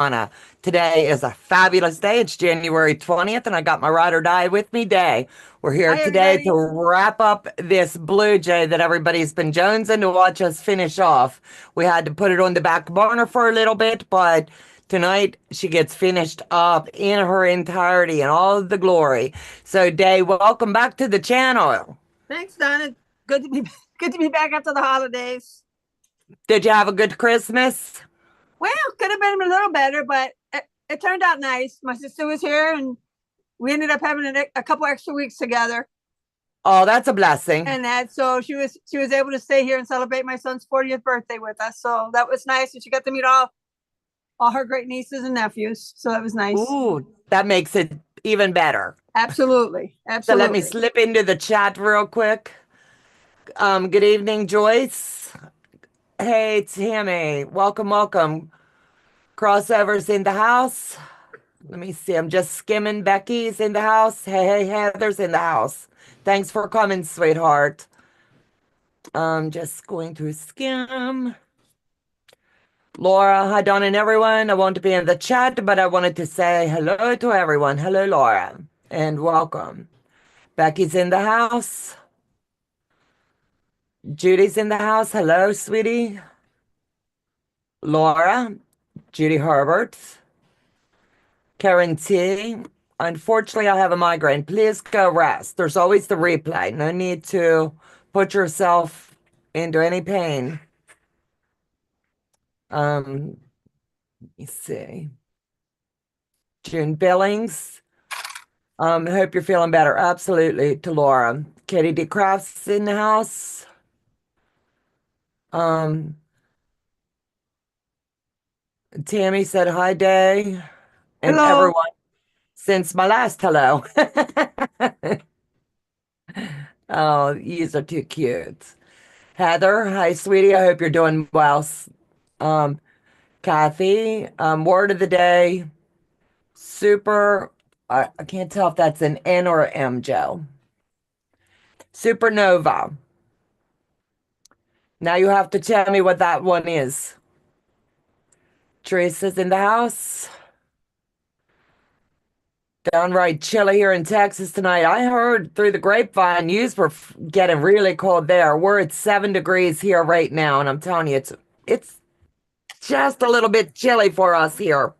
Donna. Today is a fabulous day. It's January 20th, and I got my ride or die with me day. We're here Hi, today to everybody. wrap up this blue jay that everybody's been jonesing to watch us finish off. We had to put it on the back burner for a little bit, but tonight she gets finished up in her entirety and all of the glory. So, Day, welcome back to the channel. Thanks, Donna. Good to be good to be back after the holidays. Did you have a good Christmas? Well, could have been a little better, but it turned out nice. My sister was here, and we ended up having a couple extra weeks together. Oh, that's a blessing. And that so she was able to stay here and celebrate my son's 40th birthday with us. So that was nice, and she got to meet all her great nieces and nephews. So that was nice. Ooh, that makes it even better. Absolutely, So let me absolutely. slip into the chat real quick. Good evening, Joyce. Hey, Tammy. Welcome, welcome. Crossovers in the house. Let me see. I'm just skimming. Becky's in the house. Hey, Heather's in the house. Thanks for coming, sweetheart. Just going through skim. Laura, hi, Donna, and everyone. I want to be in the chat, but I wanted to say hello to everyone. Hello, Laura, and welcome. Becky's in the house. Judy's in the house. Hello, sweetie. Laura, Judy Herbert, Karen T. Unfortunately, I have a migraine. Please go rest. There's always the replay. No need to put yourself into any pain. Let me see. June Billings. Hope you're feeling better. Absolutely, to Laura. Katie D. Crafts in the house. Um, Tammy said hi, Day, and Hello. everyone since my last hello. Oh, yous are too cute. Heather, hi, sweetie. I hope you're doing well. Um, Kathy, word of the day, super. I can't tell if that's an N or an M, Joe. Supernova. Now you have to tell me what that one is. Teresa's in the house. Downright chilly here in Texas tonight. I heard through the grapevine news were getting really cold there. We're at 7 degrees here right now, and I'm telling you, it's just a little bit chilly for us here.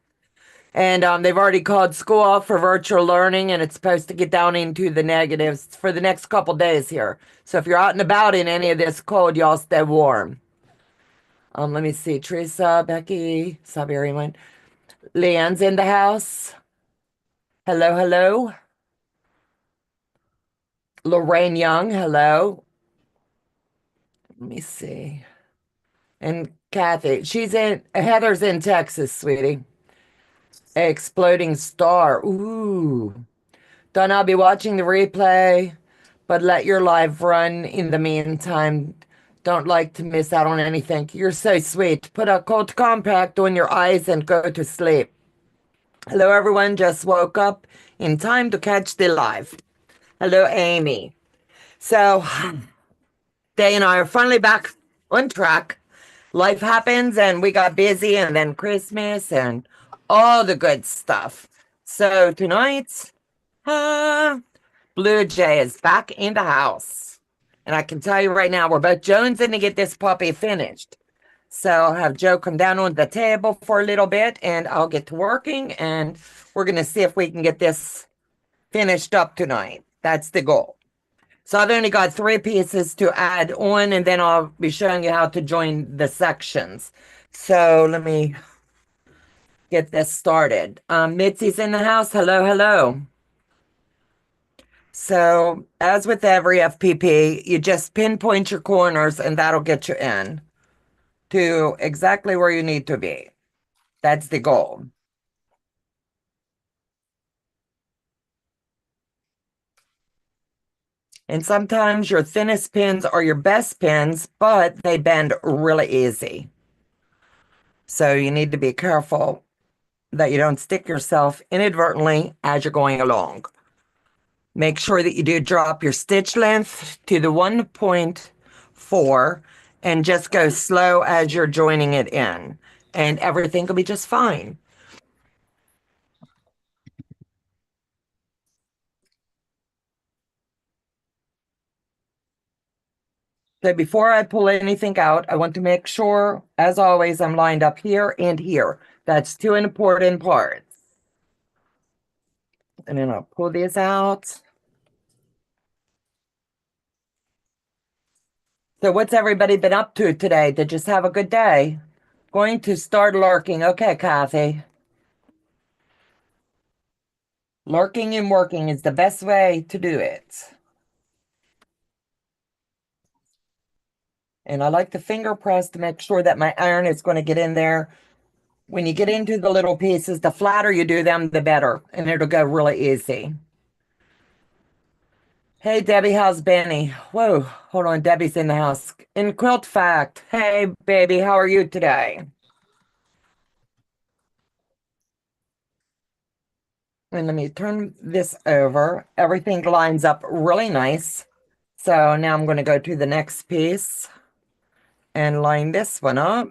And they've already called school off for virtual learning, and it's supposed to get down into the negatives for the next couple days here. So if you're out and about in any of this cold, y'all stay warm. Let me see. Teresa, Becky, Siberian. Leanne's in the house. Hello, hello. Lorraine Young, hello. Let me see. And Kathy, Heather's in Texas, sweetie. Exploding Star. Ooh. Donna, I'll be watching the replay, but let your live run in the meantime. Don't like to miss out on anything. You're so sweet. Put a cold compact on your eyes and go to sleep. Hello, everyone. Just woke up in time to catch the live. Hello, Amy. So, Day and I are finally back on track. Life happens and we got busy, and then Christmas and all the good stuff. So, tonight, Blue Jay is back in the house. And I can tell you right now, we're both jonesing to get this puppy finished. So I'll have Joe come down on the table for a little bit and I'll get to working, and we're going to see if we can get this finished up tonight. That's the goal. So I've only got 3 pieces to add on, and then I'll be showing you how to join the sections. So let me get this started. Mitzi's in the house. Hello, hello. So as with every FPP, you just pinpoint your corners and that'll get you in to exactly where you need to be. That's the goal. And sometimes your thinnest pins are your best pins, but they bend really easy. So you need to be careful that you don't stick yourself inadvertently as you're going along. Make sure that you do drop your stitch length to the 1.4 and just go slow as you're joining it in, and everything will be just fine. So before I pull anything out, I want to make sure, as always, I'm lined up here and here. That's two important parts. And then I'll pull these out. So what's everybody been up to today? Did you just have a good day? Going to start lurking. Okay, Kathy. Lurking and working is the best way to do it. And I like to finger press to make sure that my iron is going to get in there. When you get into the little pieces, the flatter you do them, the better. And it'll go really easy. Hey, Debbie, how's Benny? Whoa, hold on. Debbie's in the house. In Quilt Fact. Hey, baby, how are you today? And let me turn this over. Everything lines up really nice. So now I'm going to go to the next piece and line this one up.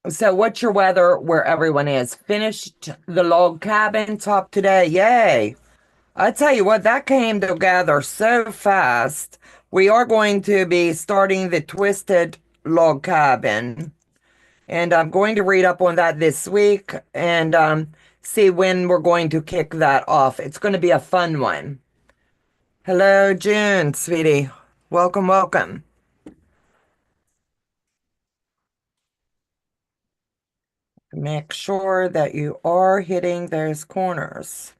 So what's your weather where everyone is? Finished the log cabin top today. Yay. I tell you what, that came together so fast. We are going to be starting the twisted log cabin. And I'm going to read up on that this week and see when we're going to kick that off. It's going to be a fun one. Hello, June, sweetie. Welcome, welcome. Make sure that you are hitting those corners.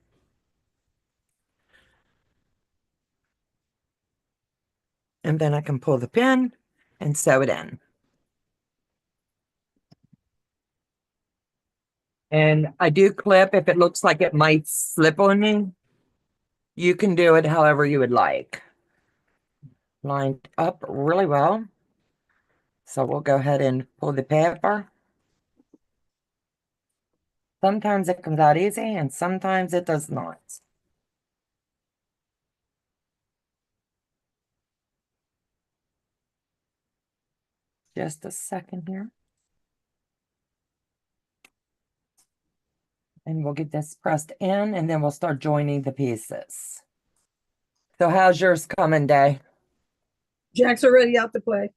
And then I can pull the pin and sew it in. And I do clip if it looks like it might slip on me. You can do it however you would like. Lined up really well. So we'll go ahead and pull the paper. Sometimes it comes out easy and sometimes it does not. Just a second here. And we'll get this pressed in and then we'll start joining the pieces. So how's yours coming, Day? Jack's already out to play.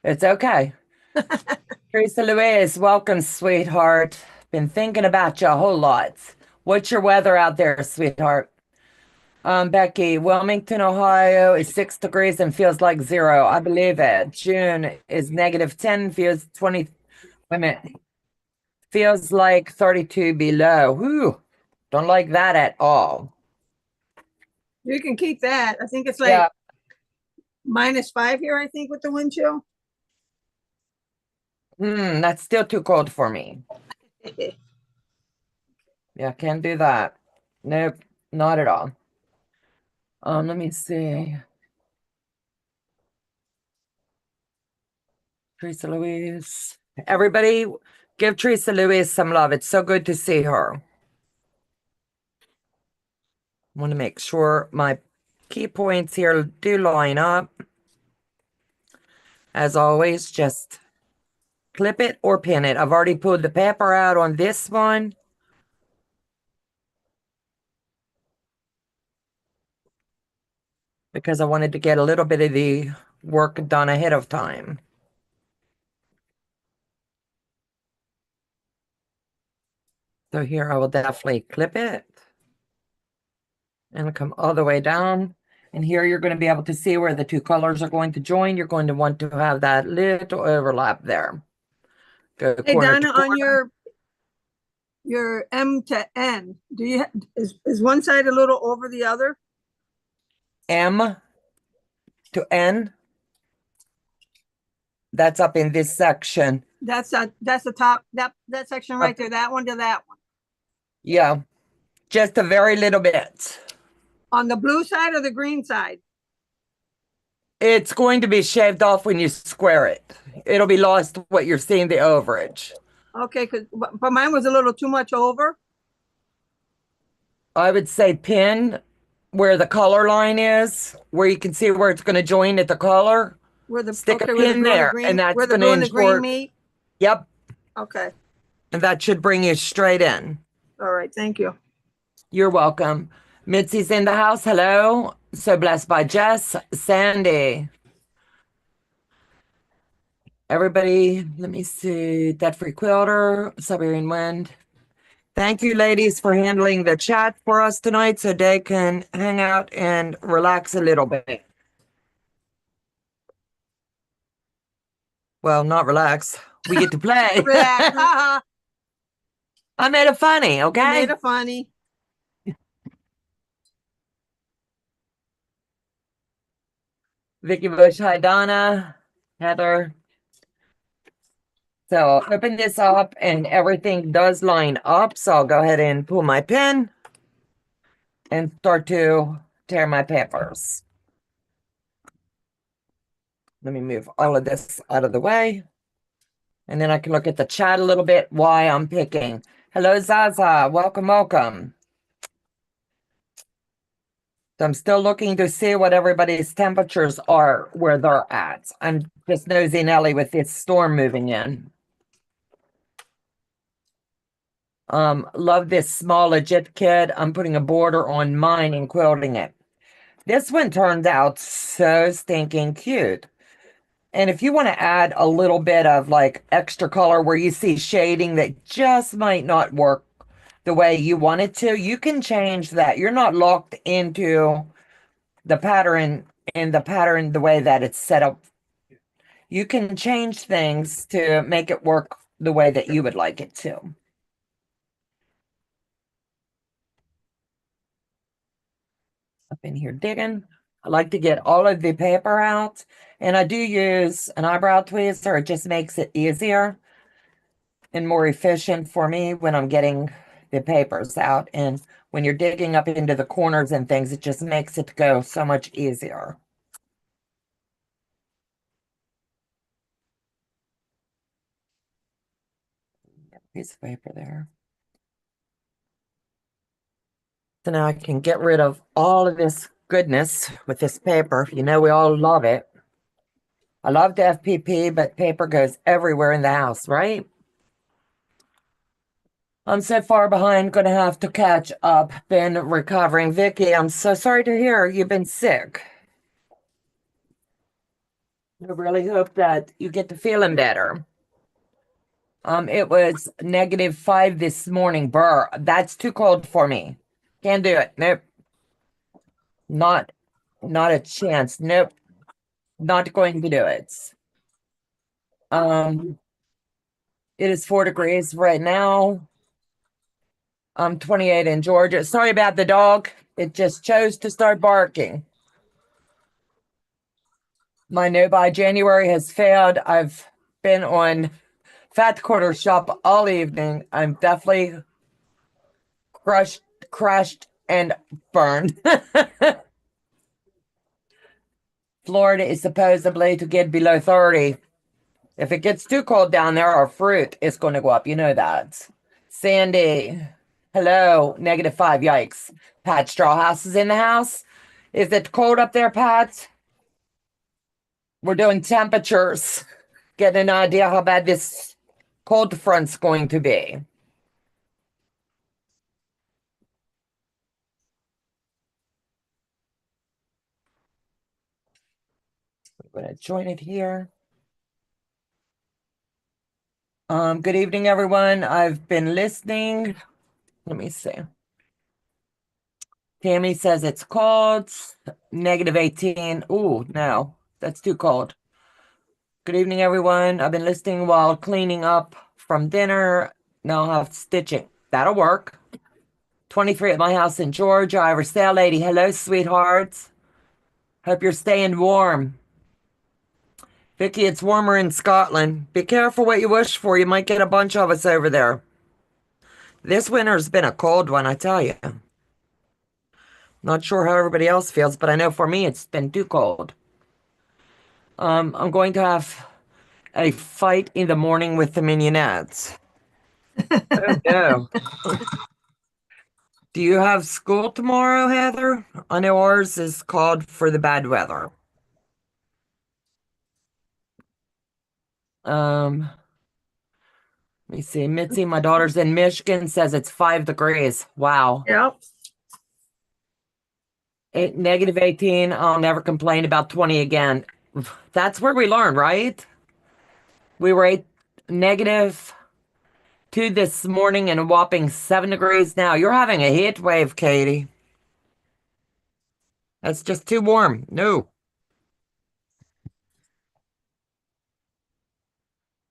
It's okay. Teresa Louise, welcome, sweetheart. Been thinking about you a whole lot. What's your weather out there, sweetheart? Becky, Wilmington, Ohio is 6 degrees and feels like 0. I believe it. June is -10, feels 20. Wait a minute. Feels like 32 below. Whew. Don't like that at all. You can keep that. I think it's like Yeah. -5 here, I think, with the wind chill. That's still too cold for me. Yeah, can't do that. Nope, not at all. Let me see. Teresa Louise. Everybody give Teresa Louise some love. It's so good to see her. I want to make sure my key points here do line up. As always, just clip it or pin it. I've already pulled the paper out on this one. Because I wanted to get a little bit of the work done ahead of time. So here I will definitely clip it and come all the way down. And here you're going to be able to see where the two colors are going to join. You're going to want to have that little overlap there. Go Hey, corner Donna, to corner. on your M to N, do you is one side a little over the other? M to N. That's up in this section. That's the top, that section right there, that one to that one. Yeah, just a very little bit. On the blue side or the green side? It's going to be shaved off when you square it. It'll be lost what you're seeing the overage. Okay, but mine was a little too much over. I would say pin where the color line is, where you can see where it's going to join at the color. Stick a pin there, and that's where the going blue to and the green ensure. meet. Yep. Okay. And that should bring you straight in. All right. Thank you. You're welcome. Mitzi's in the house. Hello. So blessed by Jess. Sandy. Everybody, let me see. Debt Free Quilter, Siberian Wind. Thank you, ladies, for handling the chat for us tonight so they can hang out and relax a little bit. Well, not relax. We get to play. Relax. Haha. I made it funny, You okay? made it funny. Vicky Bush, hi, Donna, Heather. So I'll open this up and everything does line up. So I'll go ahead and pull my pin and start to tear my papers. Let me move all of this out of the way. And then I can look at the chat a little bit why I'm picking. Hello, Zaza. Welcome, welcome. So I'm still looking to see what everybody's temperatures are where they're at. I'm just nosy Nelly with this storm moving in. Love this small legit kit. I'm putting a border on mine and quilting it. This one turned out so stinking cute. And if you want to add a little bit of like extra color where you see shading that just might not work the way you want it to, you can change that. You're not locked into the pattern and the pattern the way that it's set up. You can change things to make it work the way that you would like it to. Up in here digging. I like to get all of the paper out, and I do use an eyebrow tweezer. It just makes it easier and more efficient for me when I'm getting the papers out. And when you're digging up into the corners and things, it just makes it go so much easier. Piece of paper there. So now I can get rid of all of this goodness with this paper. You know, we all love it. I love the FPP, but paper goes everywhere in the house, right? I'm so far behind, gonna have to catch up. Been recovering. Vicky, I'm so sorry to hear you've been sick. I really hope that you get to feeling better. It was -5 this morning. Brr, that's too cold for me. Can't do it. Nope. Not a chance. Nope. Not going to do it. It is 4 degrees right now. I'm 28 in Georgia. Sorry about the dog. It just chose to start barking. My no buy January has failed. I've been on Fat Quarter Shop all evening. I'm definitely crushed, and burned. Florida is supposedly to get below 30. If it gets too cold down there, our fruit is going to go up. You know that. Sandy, hello, -5. Yikes. Pat Strawhouse is in the house. Is it cold up there, Pat? We're doing temperatures. Get an idea how bad this cold front's going to be. I'm going to join it here. Good evening, everyone. I've been listening. Let me see. Tammy says it's cold. -18. Ooh, no, that's too cold. Good evening, everyone. I've been listening while cleaning up from dinner. Now I'll have stitching. That'll work. 23 at my house in Georgia. Shareasale lady. Hello, sweethearts. Hope you're staying warm. Vicky, it's warmer in Scotland. Be careful what you wish for. You might get a bunch of us over there. This winter's been a cold one, I tell you. Not sure how everybody else feels, but I know for me it's been too cold. I'm going to have a fight in the morning with the Mignonettes. Oh no. Do you have school tomorrow, Heather? I know ours is called for the bad weather. Let me see. Mitzi, my daughter's in Michigan, says it's 5 degrees. Wow. Yep. Negative 18. I'll never complain about 20 again. That's where we learn, right? We were -2 this morning and a whopping 7 degrees now. You're having a heat wave, Katie. That's just too warm. No.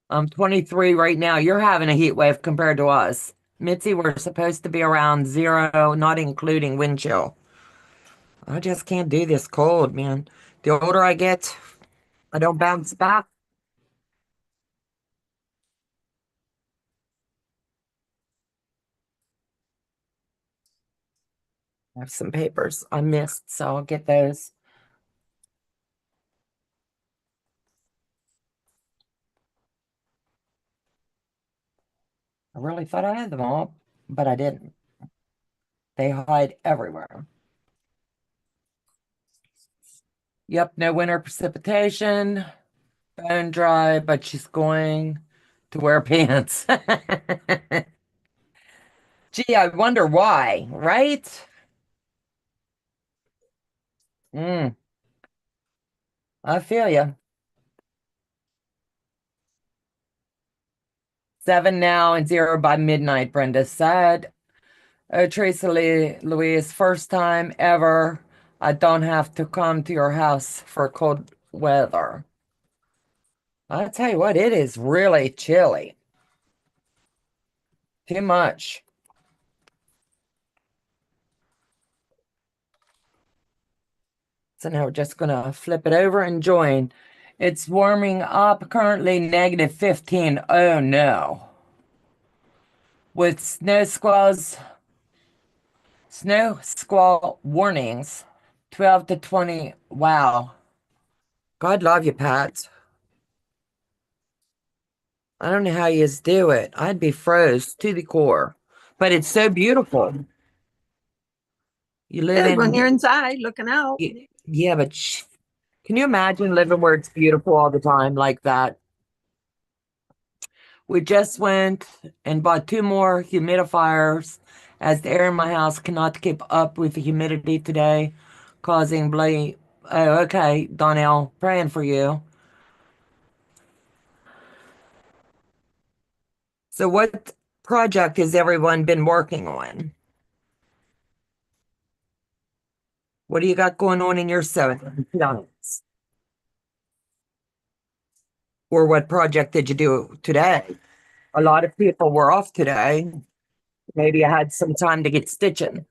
I'm 23 right now. You're having a heat wave compared to us. Mitzi, we're supposed to be around 0, not including wind chill. I just can't do this cold, man. The older I get, I don't bounce back. I have some papers I missed, so I'll get those. I really thought I had them all, but I didn't. They hide everywhere. Yep, no winter precipitation. Bone dry, but she's going to wear pants. Gee, I wonder why, right? Mm, I feel you. 7 now and 0 by midnight, Brenda said. Oh, Tracy Louise, first time ever. I don't have to come to your house for cold weather. I'll tell you what, it is really chilly. Too much. So now we're just gonna flip it over and join. It's warming up, currently -15. Oh no. With snow squall warnings, 12 to 20. Wow. God love you, Pat. I don't know how you do it. I'd be froze to the core. But it's so beautiful. You live Good when you're in, inside looking out. yeah, but can you imagine living where it's beautiful all the time like that? We just went and bought 2 more humidifiers as the air in my house cannot keep up with the humidity today, causing bloody. Oh, okay, Donnell, praying for you. So, what project has everyone been working on? What do you got going on in your sewing? Or what project did you do today? A lot of people were off today. Maybe I had some time to get stitching.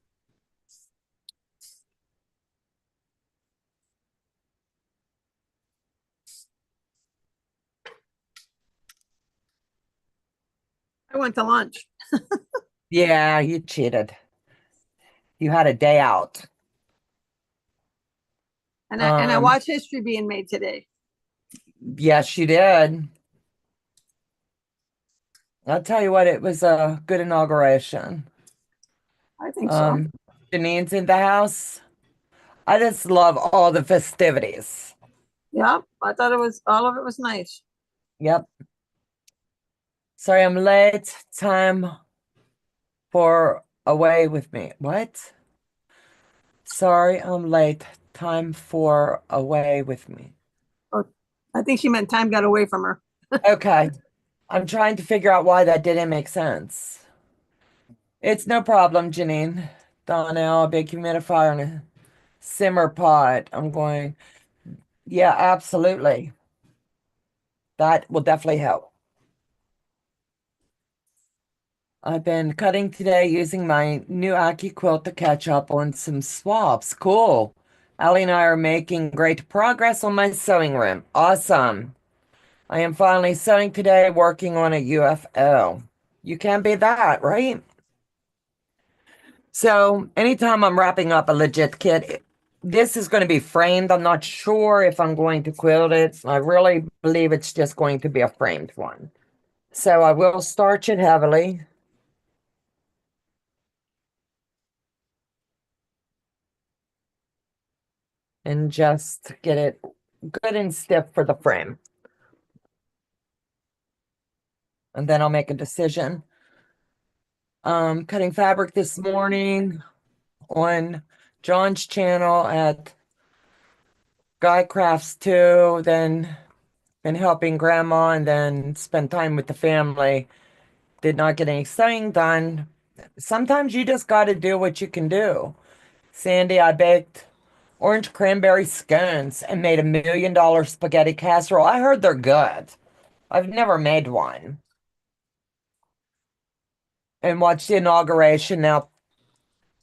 I went to lunch Yeah, you cheated. You had a day out. and I watched history being made today. Yes, you did. I'll tell you what, it was a good inauguration. I think so. Um, Janine's in the house. I just love all the festivities. Yeah, I thought it was all of it was nice. Yep. Sorry, I'm late. Time for away with me. What? Sorry, I'm late. Time for away with me. Oh, I think she meant time got away from her. Okay. I'm trying to figure out why that didn't make sense. It's no problem, Janine. Donnell, a big humidifier and a simmer pot. I'm going, yeah, absolutely. That will definitely help. I've been cutting today using my new Aki quilt to catch up on some swaps. Cool. Allie and I are making great progress on my sewing room. Awesome. I am finally sewing today, working on a UFO. You can't beat that, right? So anytime I'm wrapping up a legit kit, this is going to be framed. I'm not sure if I'm going to quilt it. I really believe it's just going to be a framed one. So I will starch it heavily. And just get it good and stiff for the frame. And then I'll make a decision. Cutting fabric this morning on John's channel at Guy Crafts too, then been helping grandma and then spent time with the family. Did not get any sewing done. Sometimes you just got to do what you can do. Sandy, I baked orange cranberry scones and made $1 million spaghetti casserole. I heard they're good. I've never made one. And watched the inauguration now,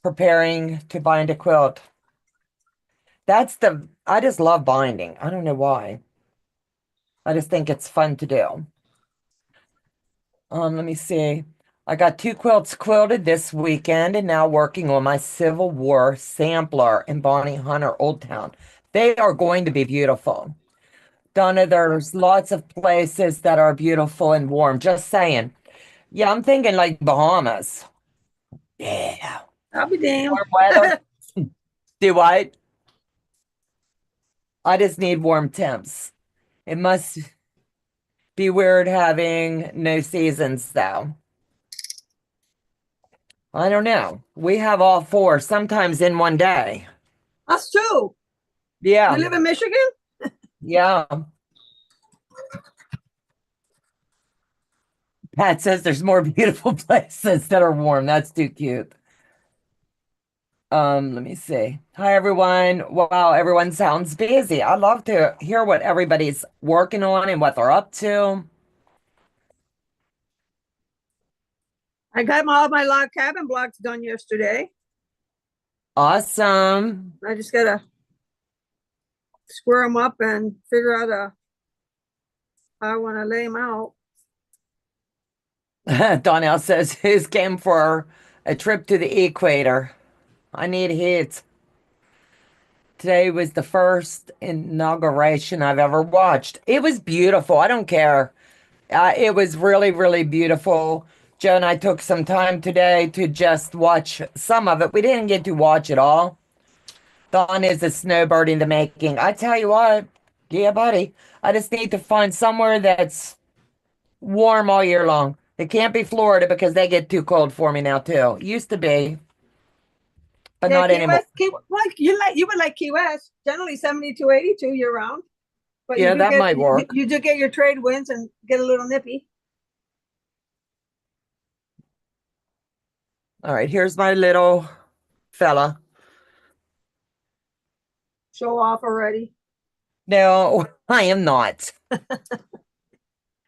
preparing to bind a quilt. I just love binding. I don't know why. I just think it's fun to do. Let me see. I got 2 quilts quilted this weekend and now working on my Civil War sampler in Bonnie Hunter, Old Town. They are going to be beautiful. Donna, there's lots of places that are beautiful and warm. Just saying. Yeah, I'm thinking like Bahamas. Yeah. I'll be damned. Warm weather. Do I? I just need warm temps. It must be weird having no seasons, though. I don't know. We have all four, sometimes in one day. That's true. Yeah. You live in Michigan? Yeah. Pat says there's more beautiful places that are warm. That's too cute. Let me see. Hi, everyone. Wow, everyone sounds busy. I'd love to hear what everybody's working on and what they're up to. I got all my log cabin blocks done yesterday. Awesome. I just gotta square them up and figure out how I want to lay them out. Donnell says, who's game for a trip to the equator? I need heat. Today was the first inauguration I've ever watched. It was beautiful. I don't care. It was really, really beautiful. Joe and I took some time today to just watch some of it. We didn't get to watch it all. Dawn is a snowbird in the making. I tell you what, yeah, buddy. I just need to find somewhere that's warm all year long. It can't be Florida because they get too cold for me now too. Used to be, but Yeah, not Key anymore. West, well, you would like Key West, generally 72, 82 year round. But Yeah, that might work. you do get your trade winds and get a little nippy. All right, here's my little fella. Show off already. No, I am not.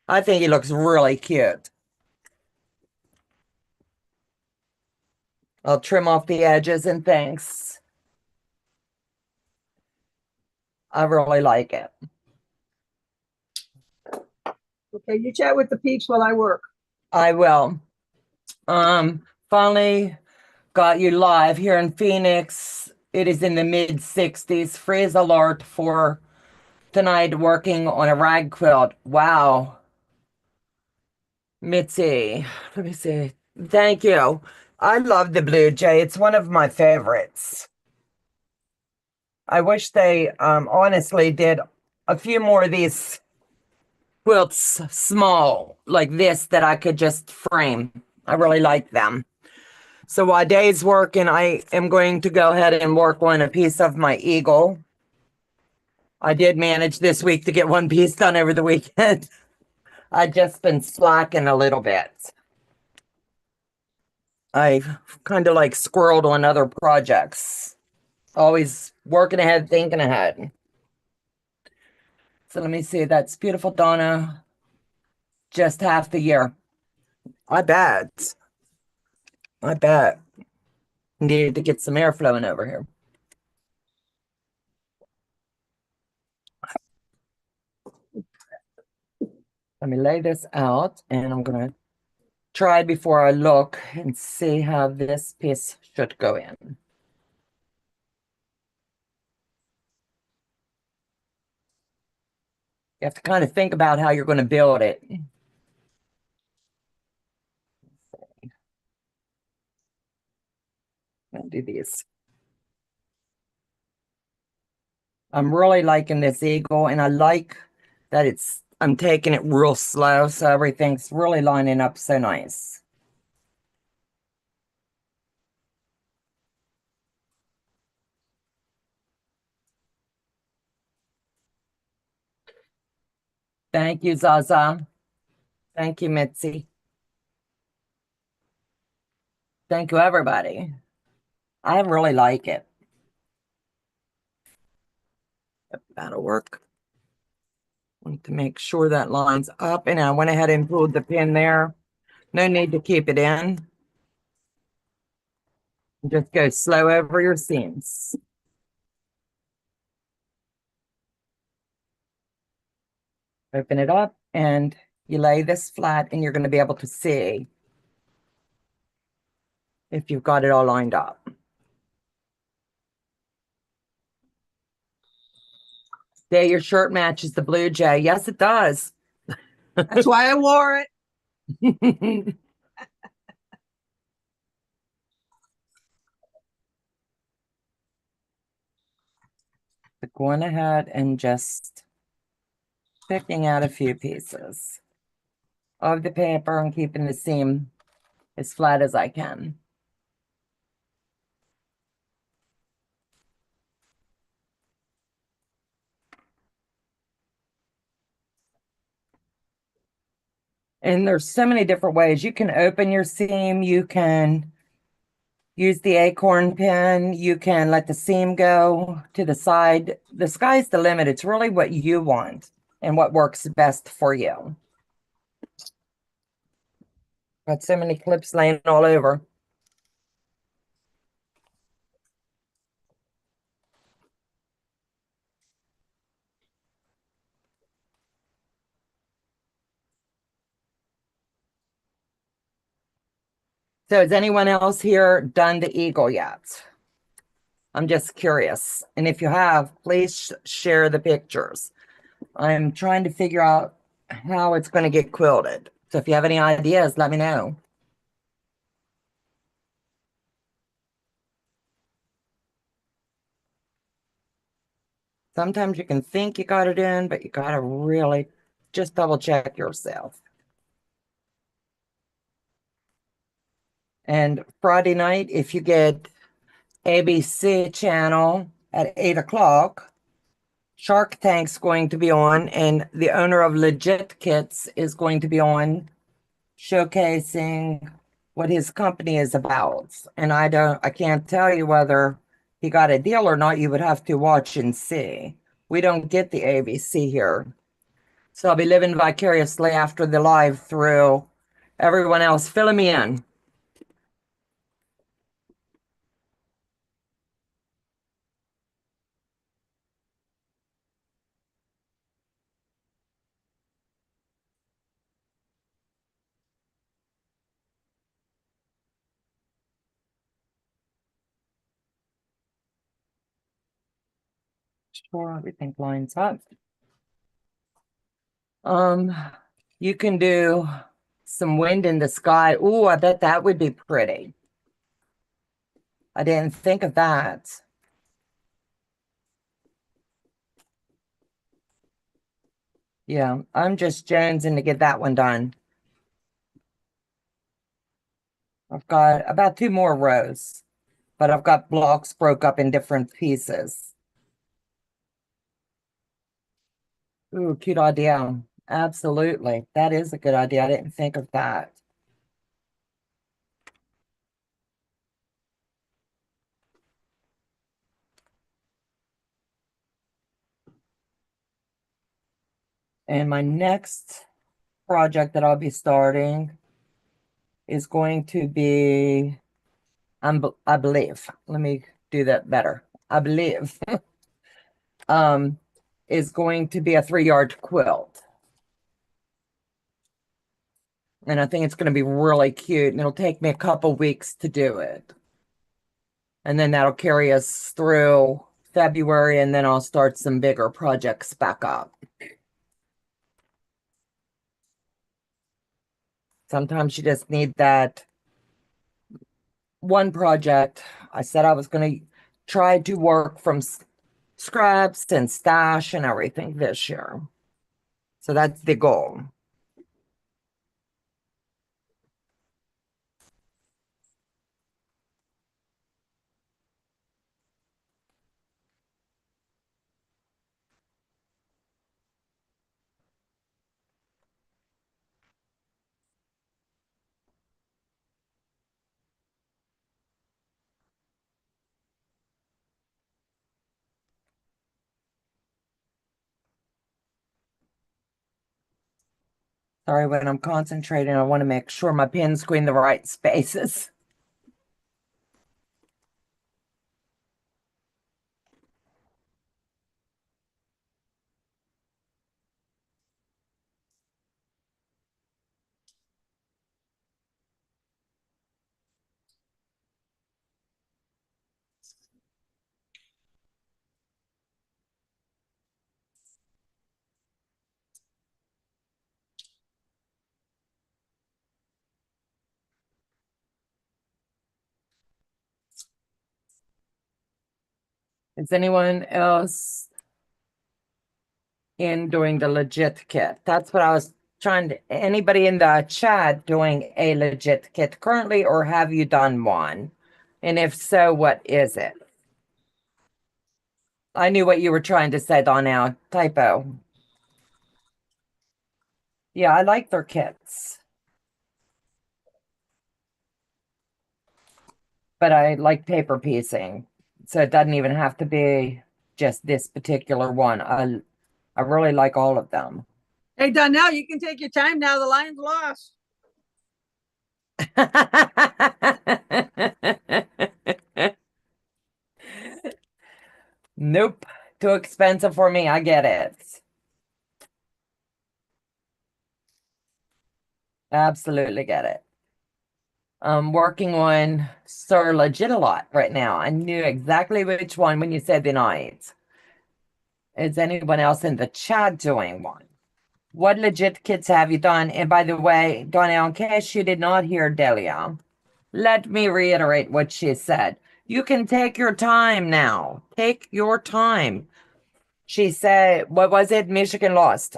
I think he looks really cute. I'll trim off the edges and things. I really like it. Okay, you chat with the peeps while I work. I will. Finally got you live here in Phoenix. It is in the mid 60s. Freeze alert for tonight working on a rag quilt. Wow. Mitzi, let me see. Thank you. I love the Blue Jay. It's one of my favorites. I wish they honestly did a few more of these quilts small like this that I could just frame. I really like them. So while Dave's working, I am going to go ahead and work on a piece of my eagle. I did manage this week to get one piece done over the weekend. I've just been slacking a little bit. I've kind of like squirreled on other projects. Always working ahead, thinking ahead. So let me see. That's beautiful, Donna. Just half the year. I bet. I bet. Needed to get some air flowing over here. Let me lay this out and I'm going to try before I look and see how this piece should go in. You have to kind of think about how you're going to build it. I'll do these. I'm really liking this eagle and I like that I'm taking it real slow, so everything's really lining up so nice. Thank you, Zaza. Thank you, Mitzi. Thank you, everybody. I really like it. That'll work. Want to make sure that lines up, and I went ahead and pulled the pin there. No need to keep it in. Just go slow over your seams. Open it up and you lay this flat, and you're going to be able to see if you've got it all lined up. There, your shirt matches the blue jay. Yes, it does. That's why I wore it. Going ahead and just picking out a few pieces of the paper and keeping the seam as flat as I can. And there's so many different ways. You can open your seam. You can use the acorn pin. You can let the seam go to the side. The sky's the limit. It's really what you want and what works best for you. Got so many clips laying all over. So has anyone else here done the eagle yet? I'm just curious. And if you have, please share the pictures. I'm trying to figure out how it's going to get quilted. So if you have any ideas, let me know. Sometimes you can think you got it in, but you got to really just double check yourself. And Friday night, if you get ABC channel at 8 o'clock, Shark Tank's going to be on, and the owner of Legitkits is going to be on, showcasing what his company is about. And I can't tell you whether he got a deal or not. You would have to watch and see. We don't get the ABC here. So I'll be living vicariously after the live through everyone else filling me in. Sure, everything lines up. You can do some wind in the sky. Ooh, I bet that would be pretty. I didn't think of that. Yeah, I'm just jonesing to get that one done. I've got about 2 more rows, but I've got blocks broke up in different pieces. Ooh, cute idea. Absolutely. That is a good idea. I didn't think of that. And my next project that I'll be starting is going to be, I believe, let me do that better. I believe, is going to be a 3-yard quilt. And I think it's going to be really cute, and it'll take me a couple weeks to do it. And then that'll carry us through February, and then I'll start some bigger projects back up. Sometimes you just need that one project. I said I was going to try to work from scraps and stash and everything this year. So that's the goal. Sorry, when I'm concentrating, I want to make sure my pin's going the right spaces. Is anyone else in doing the legit kit? That's what I was trying to. Anybody in the chat doing a legit kit currently, or have you done one? And if so, what is it? I knew what you were trying to say, Donna. Typo. Yeah, I like their kits, but I like paper piecing. So it doesn't even have to be just this particular one. I really like all of them. Hey, Donnell, you can take your time now. The Lions lost. Nope. Too expensive for me. I get it. Absolutely get it. I'm working on Sir Legit a lot right now. I knew exactly which one when you said the night. Is anyone else in the chat doing one? What legit kits have you done? And by the way, Donna, in case you did not hear Delia, let me reiterate what she said. You can take your time now. Take your time. She said, what was it? Michigan lost.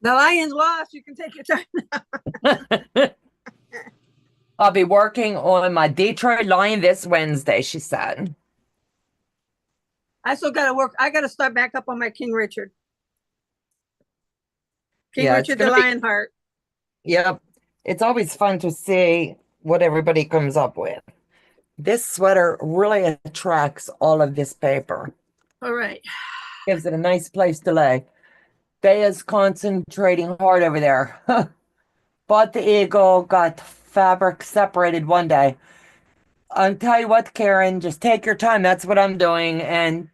The Lions lost. You can take your time. I'll be working on my Detroit line this Wednesday, she said. I still got to work. I got to start back up on my King Richard. King Yeah, it's Richard the going to be, Lionheart. yep. It's always fun to see what everybody comes up with. This sweater really attracts all of this paper. All right. Gives it a nice place to lay. Thea's concentrating hard over there. Bought the eagle, got fabric separated one day. I'll tell you what, Karen, just take your time. That's what I'm doing. And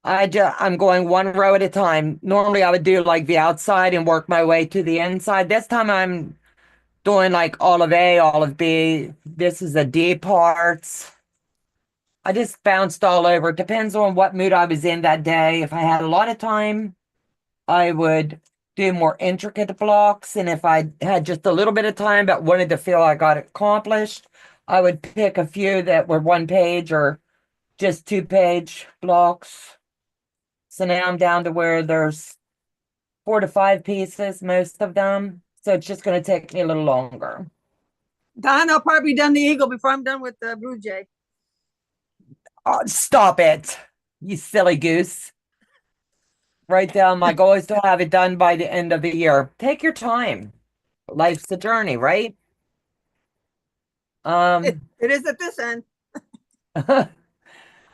I'm going one row at a time. Normally I would do like the outside and work my way to the inside. This time I'm doing like all of A, all of B. This is a D parts. I just bounced all over. It depends on what mood I was in that day. If I had a lot of time, I would do more intricate blocks. And if I had just a little bit of time but wanted to feel I got it accomplished, I would pick a few that were 1 page or just 2 page blocks. So now I'm down to where there's 4 to 5 pieces, most of them. So it's just going to take me a little longer. Donna, I'll probably done the eagle before I'm done with the Blue Jay. Oh, stop it, you silly goose. Write down my goal is to have it done by the end of the year. Take your time. Life's a journey, right? It is at this end.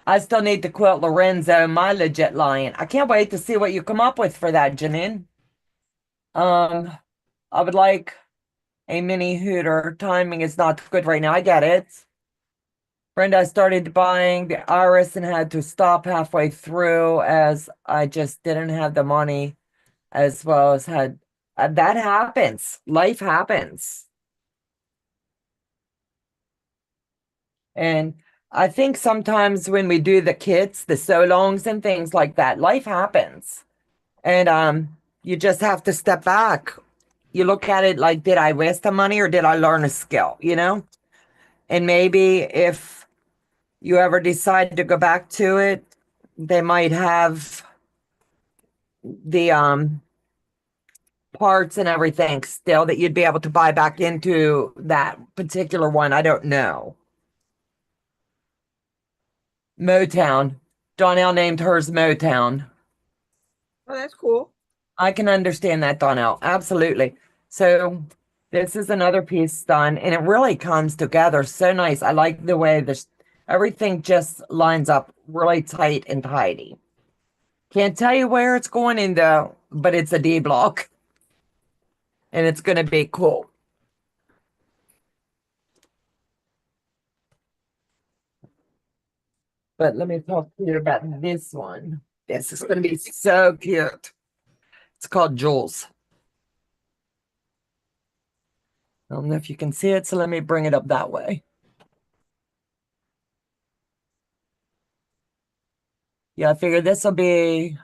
I still need to quilt Lorenzo, my legit line. I can't wait to see what you come up with for that, Janine. I would like a mini hooter. Timing is not good right now. I get it. Brenda, I started buying the iris and had to stop halfway through as I just didn't have the money as well as had. That happens. Life happens. And I think sometimes when we do the kits, the so longs and things like that, life happens. And you just have to step back. You look at it like, did I waste the money or did I learn a skill, you know? And maybe if you ever decide to go back to it, they might have the parts and everything still that you'd be able to buy back into that particular one. I don't know. Motown. Donnell named hers Motown. Oh, that's cool. I can understand that, Donnell. Absolutely. So this is another piece done, and it really comes together so nice. I like the way this everything just lines up really tight and tidy. Can't tell you where it's going in though, but it's a D block. and it's going to be cool. But let me talk to you about this one. This is going to be so cute. It's called Jules. I don't know if you can see it, so let me bring it up that way. Yeah, I figured this will be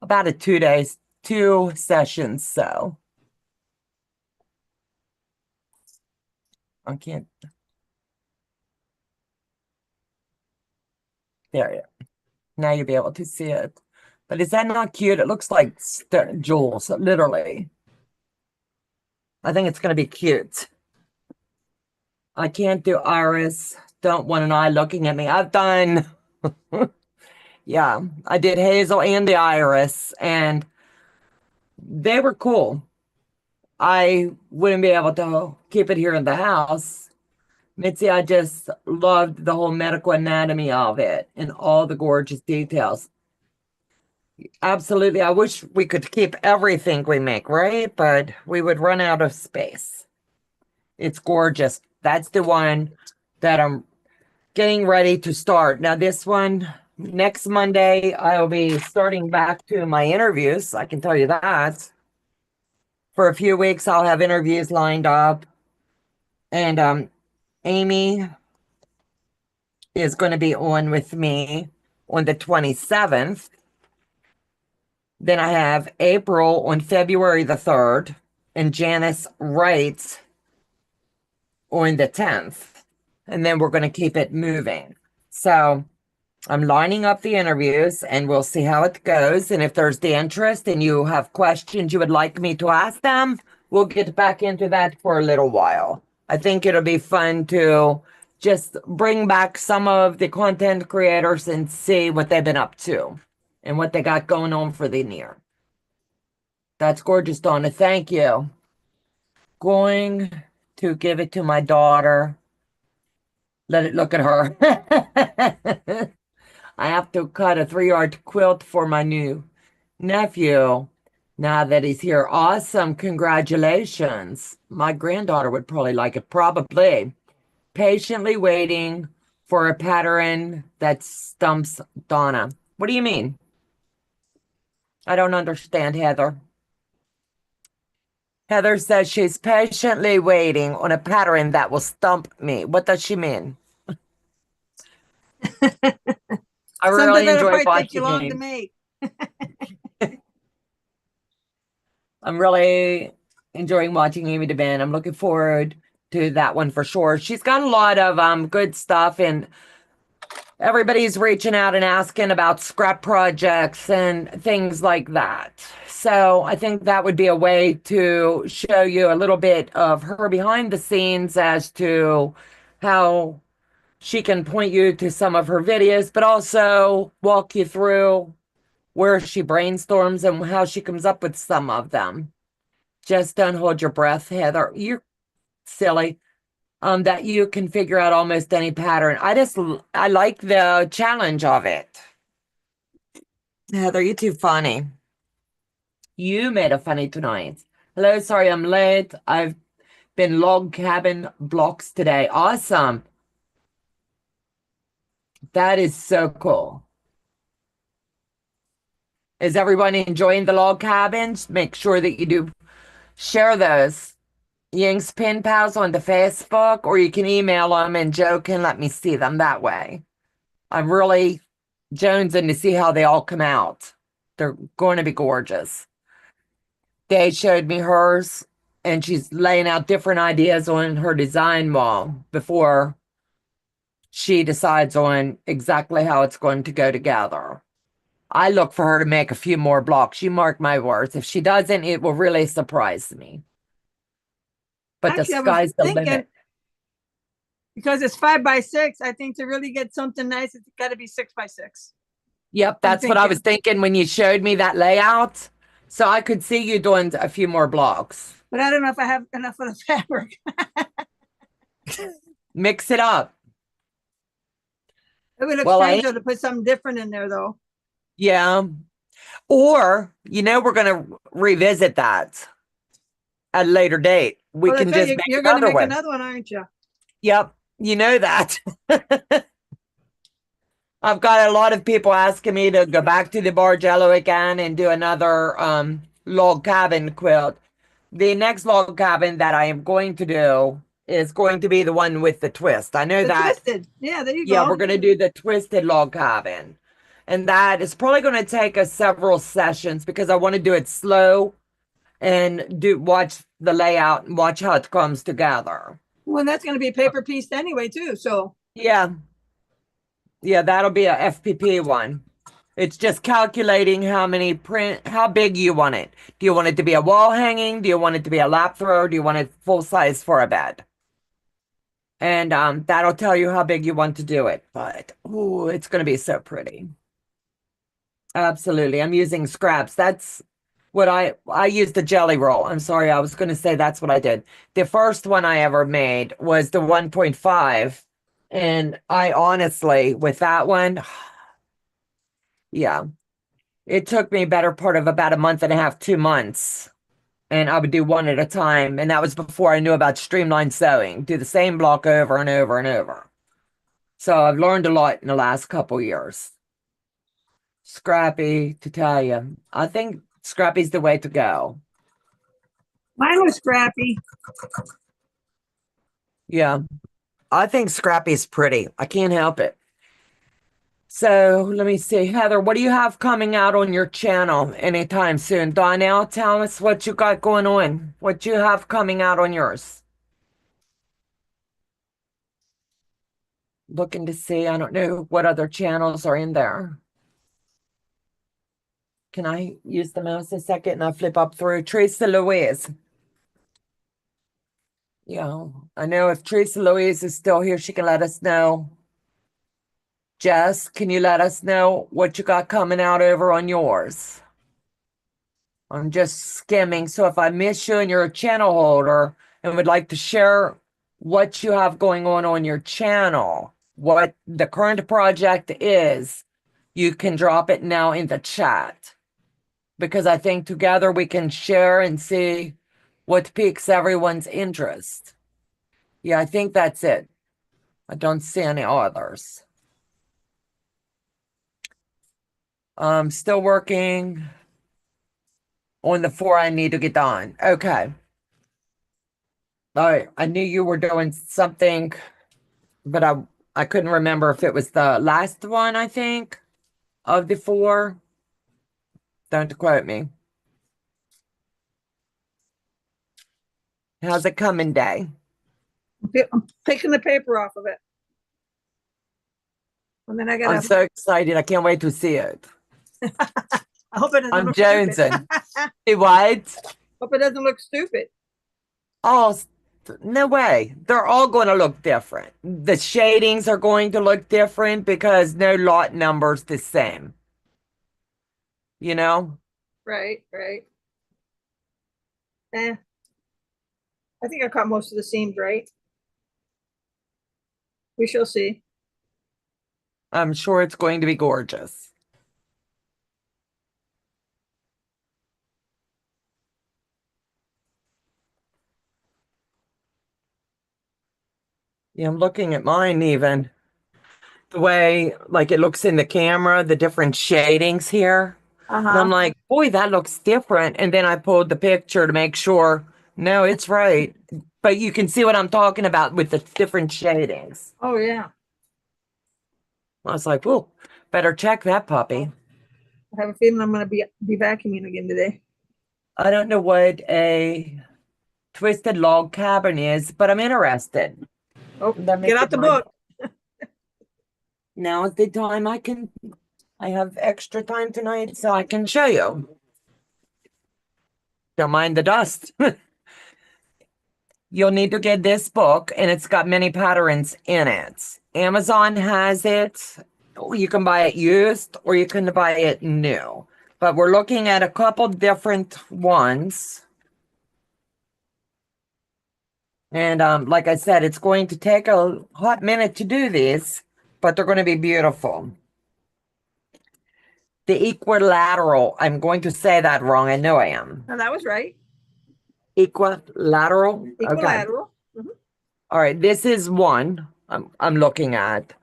about a 2 days, 2 sessions. So I can't. There you go. Now you'll be able to see it. But is that not cute? It looks like jewels, literally. I think it's going to be cute. I can't do iris. Don't want an eye looking at me. I've done, yeah, I did hazel and the iris, and they were cool. I wouldn't be able to keep it here in the house. Mitzi, I just loved the whole medical anatomy of it and all the gorgeous details. Absolutely. I wish we could keep everything we make, right? But we would run out of space. It's gorgeous. That's the one that I'm getting ready to start. Now, this one, next Monday, I'll be starting back to my interviews. I can tell you that. For a few weeks, I'll have interviews lined up. And Amy is going to be on with me on the 27th. Then I have April on February the 3rd, and Janice Wright on the 10th. And then we're going to keep it moving. So I'm lining up the interviews and we'll see how it goes. And if there's the interest and you have questions you would like me to ask them, we'll get back into that for a little while. I think it'll be fun to just bring back some of the content creators and see what they've been up to and what they got going on for the year. That's gorgeous, Donna. Thank you. Going to give it to my daughter. Let it look at her. I have to cut a 3-yard quilt for my new nephew now that he's here. Awesome. Congratulations. My granddaughter would probably like it. Probably. Patiently waiting for a pattern that stumps Donna. What do you mean? I don't understand, Heather. Heather says she's patiently waiting on a pattern that will stump me. What does she mean? I Something really that'll enjoy probably take you watching long to him. make. I'm really enjoying watching Amy DeBan. I'm looking forward to that one for sure. She's got a lot of good stuff, and everybody's reaching out and asking about scrap projects and things like that. So I think that would be a way to show you a little bit of her behind the scenes as to how she can point you to some of her videos, but also walk you through where she brainstorms and how she comes up with some of them. Just don't hold your breath, Heather. You're silly. That you can figure out almost any pattern. I like the challenge of it. Heather, you're too funny. You made a funny tonight. Hello, sorry I'm late. I've been log cabin blocks today. Awesome. That is so cool. Is everyone enjoying the log cabins? Make sure that you do share those. Ying's pen pals on the Facebook, or you can email them and Joe can let me see them that way. I'm really jonesing to see how they all come out. They're going to be gorgeous. They showed me hers, and she's laying out different ideas on her design wall before she decides on exactly how it's going to go together. I look for her to make a few more blocks. You mark my words. If she doesn't, it will really surprise me. But the Actually, I was sky's the thinking, limit. because it's 5x6, I think to really get something nice, it's got to be 6x6. Yep, that's what I was thinking when you showed me that layout. So I could see you doing a few more blocks. But I don't know if I have enough of the fabric. Mix it up. It would look Well, strange though to put something different in there though. yeah. Or, we're going to revisit that. at a later date. We Oh, can that's right. just make You're going to another make one. another one, aren't you? Yep, you know that. I've got a lot of people asking me to go back to the Bargello again and do another log cabin quilt. The next log cabin that I am going to do is going to be the one with the twist. I know The that, twisted. Yeah, there you yeah, go. we're going to do the twisted log cabin. And that is probably going to take us several sessions because I want to do it slow and watch the layout and watch how it comes together. Well, that's going to be a paper piece anyway, too. So, Yeah. Yeah, that'll be a FPP one. It's just calculating how big you want it. Do you want it to be a wall hanging? Do you want it to be a lap throw? Do you want it full size for a bed? And that'll tell you how big you want to do it. But ooh, it's going to be so pretty. Absolutely. I'm using scraps. That's what I used the jelly roll. I'm sorry, I was going to say that's what I did. The first one I ever made was the 1.5. And I honestly, with that one, yeah, it took me better part of about a month and a half, 2 months. And I would do one at a time. And that was before I knew about streamline sewing. Do the same block over and over and over. So I've learned a lot in the last couple years. Scrappy, to tell you. I think Scrappy's the way to go. mine was scrappy. Yeah, I think Scrappy's pretty. I can't help it. So let me see. Heather, what do you have coming out on your channel anytime soon? Donnell, tell us what you got going on. What you have coming out on yours. Looking to see. I don't know what other channels are in there. Can I use the mouse a second and I flip up through? Teresa Louise. Yeah, I know if Teresa Louise is still here, she can let us know. Jess, can you let us know what you got coming out over on yours? I'm just skimming. So if I miss you and you're a channel holder and would like to share what you have going on your channel, what the current project is, you can drop it now in the chat. Because I think together we can share and see what piques everyone's interest. Yeah, I think that's it. I don't see any others. I'm still working on the 4 I need to get done. Okay. All right. I knew you were doing something, but I couldn't remember if it was the last one, I think, of the 4. Don't quote me. How's it coming, Day? I'm picking the paper off of it. And then I I'm gotta, so excited. I can't wait to see it. I hope it doesn't I'm look stupid. jonesing. See what? Hope it doesn't look stupid. Oh, no way. They're all going to look different. The shadings are going to look different because no lot number's the same. You know? Right, right. Eh, I think I caught most of the seams right. We shall see. I'm sure it's going to be gorgeous. Yeah, I'm looking at mine even. The way like it looks in the camera, the different shadings here. And I'm like, boy, that looks different. And then I pulled the picture to make sure, no, it's right. But you can see what I'm talking about with the different shadings. Oh, yeah. I was like, oh, better check that puppy. I have a feeling I'm going to be vacuuming again today. I don't know what a twisted log cabin is, but I'm interested. Oh, Let me get out the book. Now is the time I have extra time tonight, so I can show you. Don't mind the dust. You'll need to get this book, and it's got many patterns in it. Amazon has it. You can buy it used, or you can buy it new. But we're looking at a couple different ones. And like I said, it's going to take a hot minute to do these, but they're going to be beautiful. The equilateral, I'm going to say that wrong. I know I am. No, that was right. Equilateral? Okay. Equilateral. Mhm. All right, this is one I'm looking at.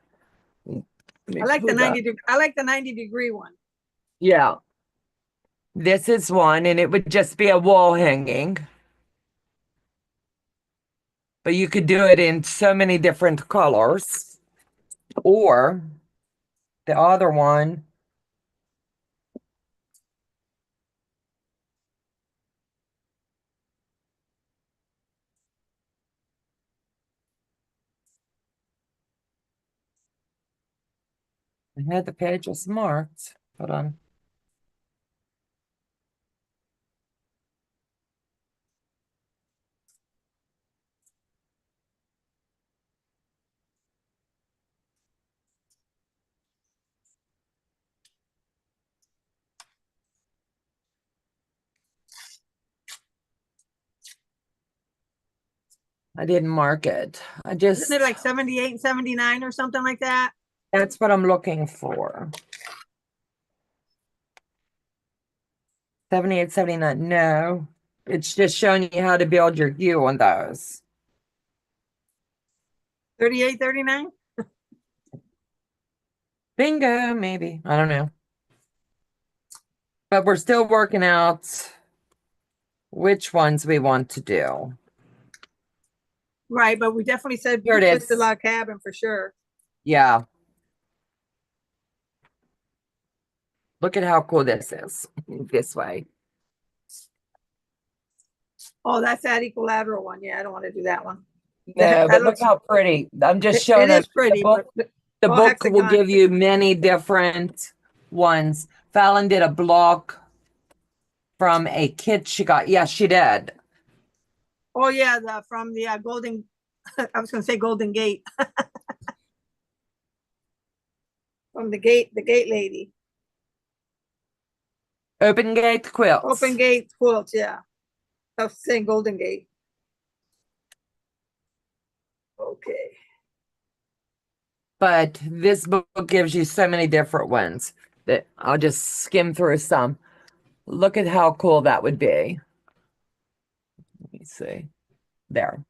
Let me I like the pull that. 90-degree one. Yeah. This is one, and it would just be a wall hanging. But you could do it in so many different colors. Or the other one, I had the pages marked. Hold on. I didn't mark it. Isn't it like 78 and 79 or something like that? That's what I'm looking for. 78, 79. No, it's just showing you how to build your U on those. 38, 39? Bingo, maybe. I don't know. But we're still working out which ones we want to do. Right, but we definitely said Here it is. Twisted Log Cabin for sure. Yeah. Look at how cool this is. This way. Oh, that's that equilateral one. Yeah, I don't want to do that one. No, but look looks, how pretty. I'm just it showing is them. pretty, but The all book will hexagon. give you many different ones. Fallon did a block from a kit she got. Yes, she did. Oh yeah, from the Golden, I was going to say Golden Gate. From the gate lady. Open Gate Quilts. Open Gate Quilts, yeah. I was saying Golden Gate. Okay. But this book gives you so many different ones that I'll just skim through some. Look at how cool that would be. Let me see. There.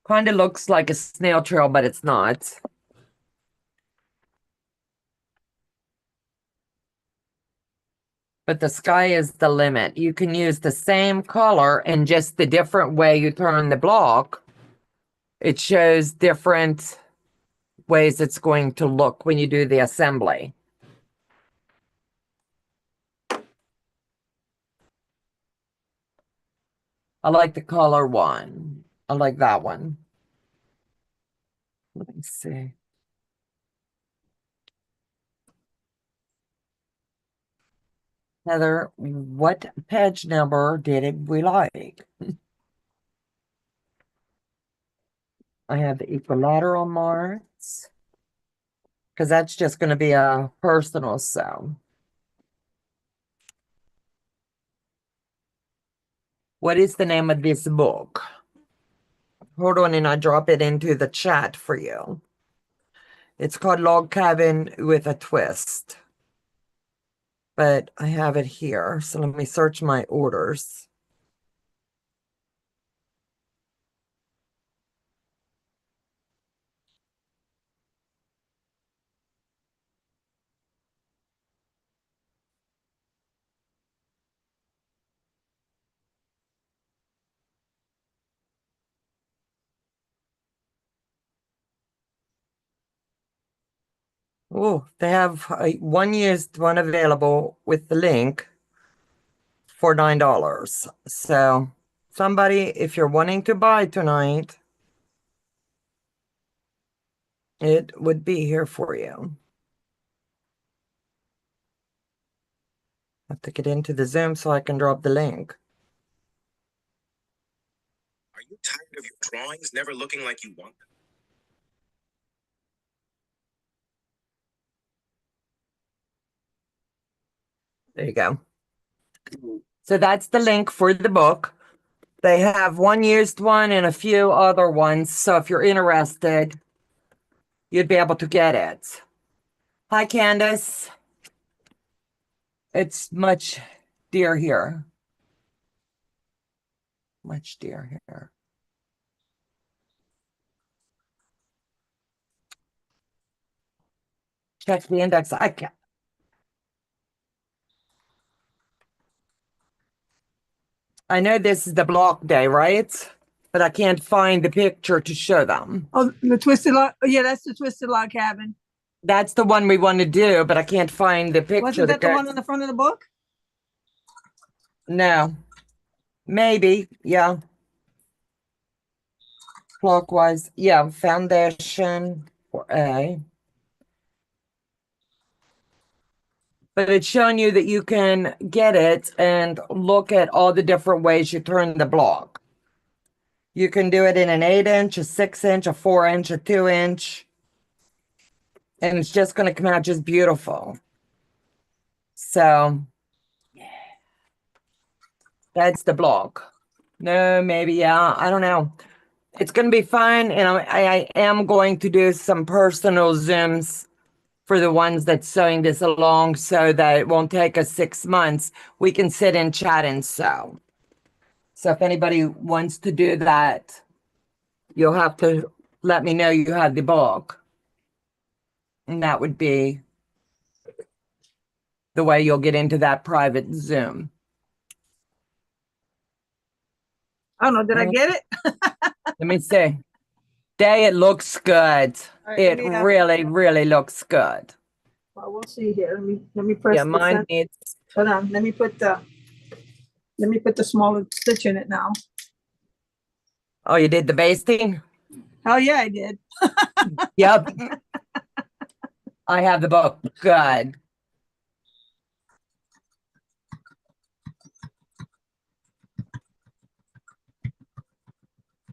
Kind of looks like a snail trail, but it's not. But the sky is the limit. You can use the same color and just the different way you turn the block. It shows different ways it's going to look when you do the assembly. I like the color one. I like that one. Let me see. Heather, what page number did we like? I have the equilateral marks because that's just going to be a personal sew. What is the name of this book? Hold on, and I drop it into the chat for you. It's called Log Cabin with a Twist. But I have it here, so let me search my orders. Oh, they have a one used one available with the link for $9. So somebody, if you're wanting to buy tonight, it would be here for you. I have to get into the Zoom so I can drop the link. Are you tired of your drawings never looking like you want them? There you go. So that's the link for the book. They have one used one and a few other ones. So if you're interested, you'd be able to get it. Hi, Candace. It's much dear here. much deer hair. Check the index. I can't. I know this is the block day, right? But I can't find the picture to show them. Oh, the twisted log. Oh, yeah, that's the twisted log cabin. That's the one we want to do, but I can't find the picture. Wasn't that the one on the front of the book? No. Maybe. Yeah. Clockwise. Yeah. Foundation for A. But it's showing you that you can get it and look at all the different ways you turn the block. You can do it in an 8-inch, a 6-inch, a 4-inch, a 2-inch. And it's just going to come out just beautiful. So, that's the block. No, maybe, yeah. I don't know. It's going to be fun. And I am going to do some personal Zooms for the ones that's sewing this along so that it won't take us 6 months. We can sit and chat and sew. So if anybody wants to do that, you'll have to let me know you have the book. And that would be the way you'll get into that private Zoom. I don't know. Did I get it? Let me see. Day, it looks good. All right, It let me, really, really looks good. well, we'll see here. Let me press Yeah, the mine center. needs. Hold on. Let me put the smaller stitch in it now. Oh, you did the basting? Oh yeah, I did. Yep. I have the book. Good.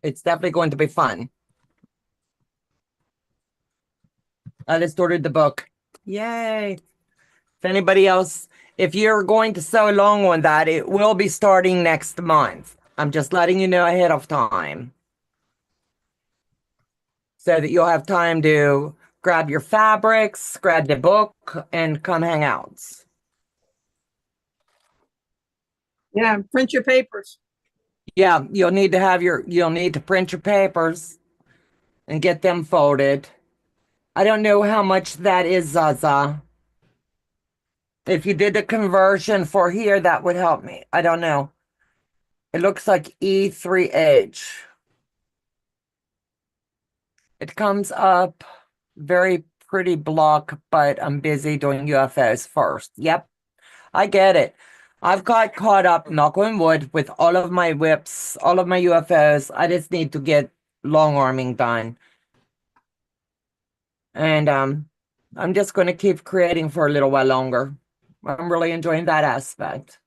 It's definitely going to be fun. I just ordered the book. Yay. If anybody else, if you're going to sew along on that, it will be starting next month. I'm just letting you know ahead of time, so that you'll have time to grab your fabrics, grab the book, and come hang out. Yeah, print your papers. Yeah, you'll need to print your papers and get them folded. I don't know how much that is, Zaza. If you did the conversion for here, that would help me. I don't know. It looks like E3H. It comes up very pretty block, but I'm busy doing UFOs first. Yep, I get it. I've got caught up, knock on wood, with all of my whips, all of my UFOs. I just need to get long arming done. And I'm just going to keep creating for a little while longer. I'm really enjoying that aspect.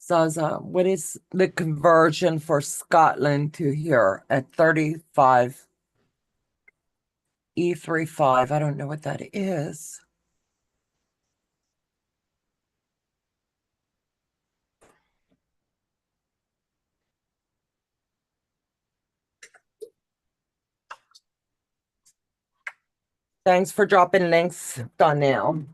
Zaza, what is the conversion for Scotland to here at 35 E35? I don't know what that is. Thanks for dropping links, Donnell.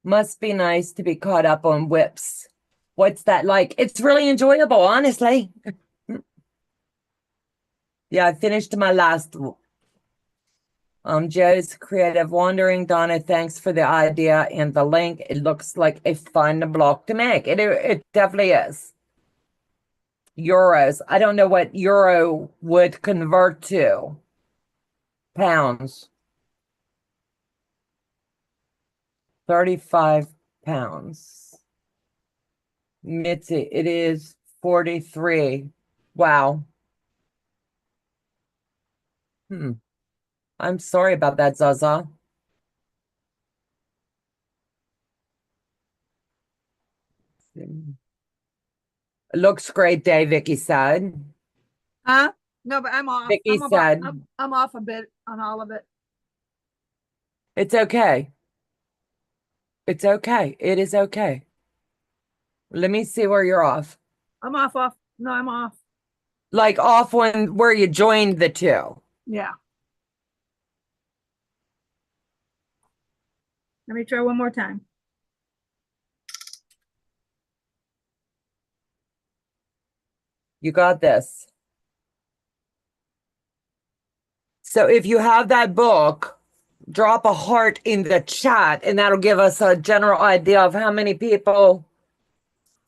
Must be nice to be caught up on whips. What's that like? It's really enjoyable, honestly. Yeah, I finished my last. Joe's Creative Wandering. Donna, thanks for the idea and the link. It looks like a fun block to make. It definitely is. Euros. I don't know what euro would convert to. Pounds. 35 pounds. Mitzi, it is 43. Wow. I'm sorry about that, Zaza. It looks great day, Vicky said. Huh? No, but I'm off. Vicky said. I'm off a bit on all of it. It's okay. It's okay. It is okay. Let me see where you're off. I'm off. No, I'm off. like off one where you joined the two. Yeah. Let me try one more time. You got this. So if you have that book, drop a heart in the chat, and that'll give us a general idea of how many people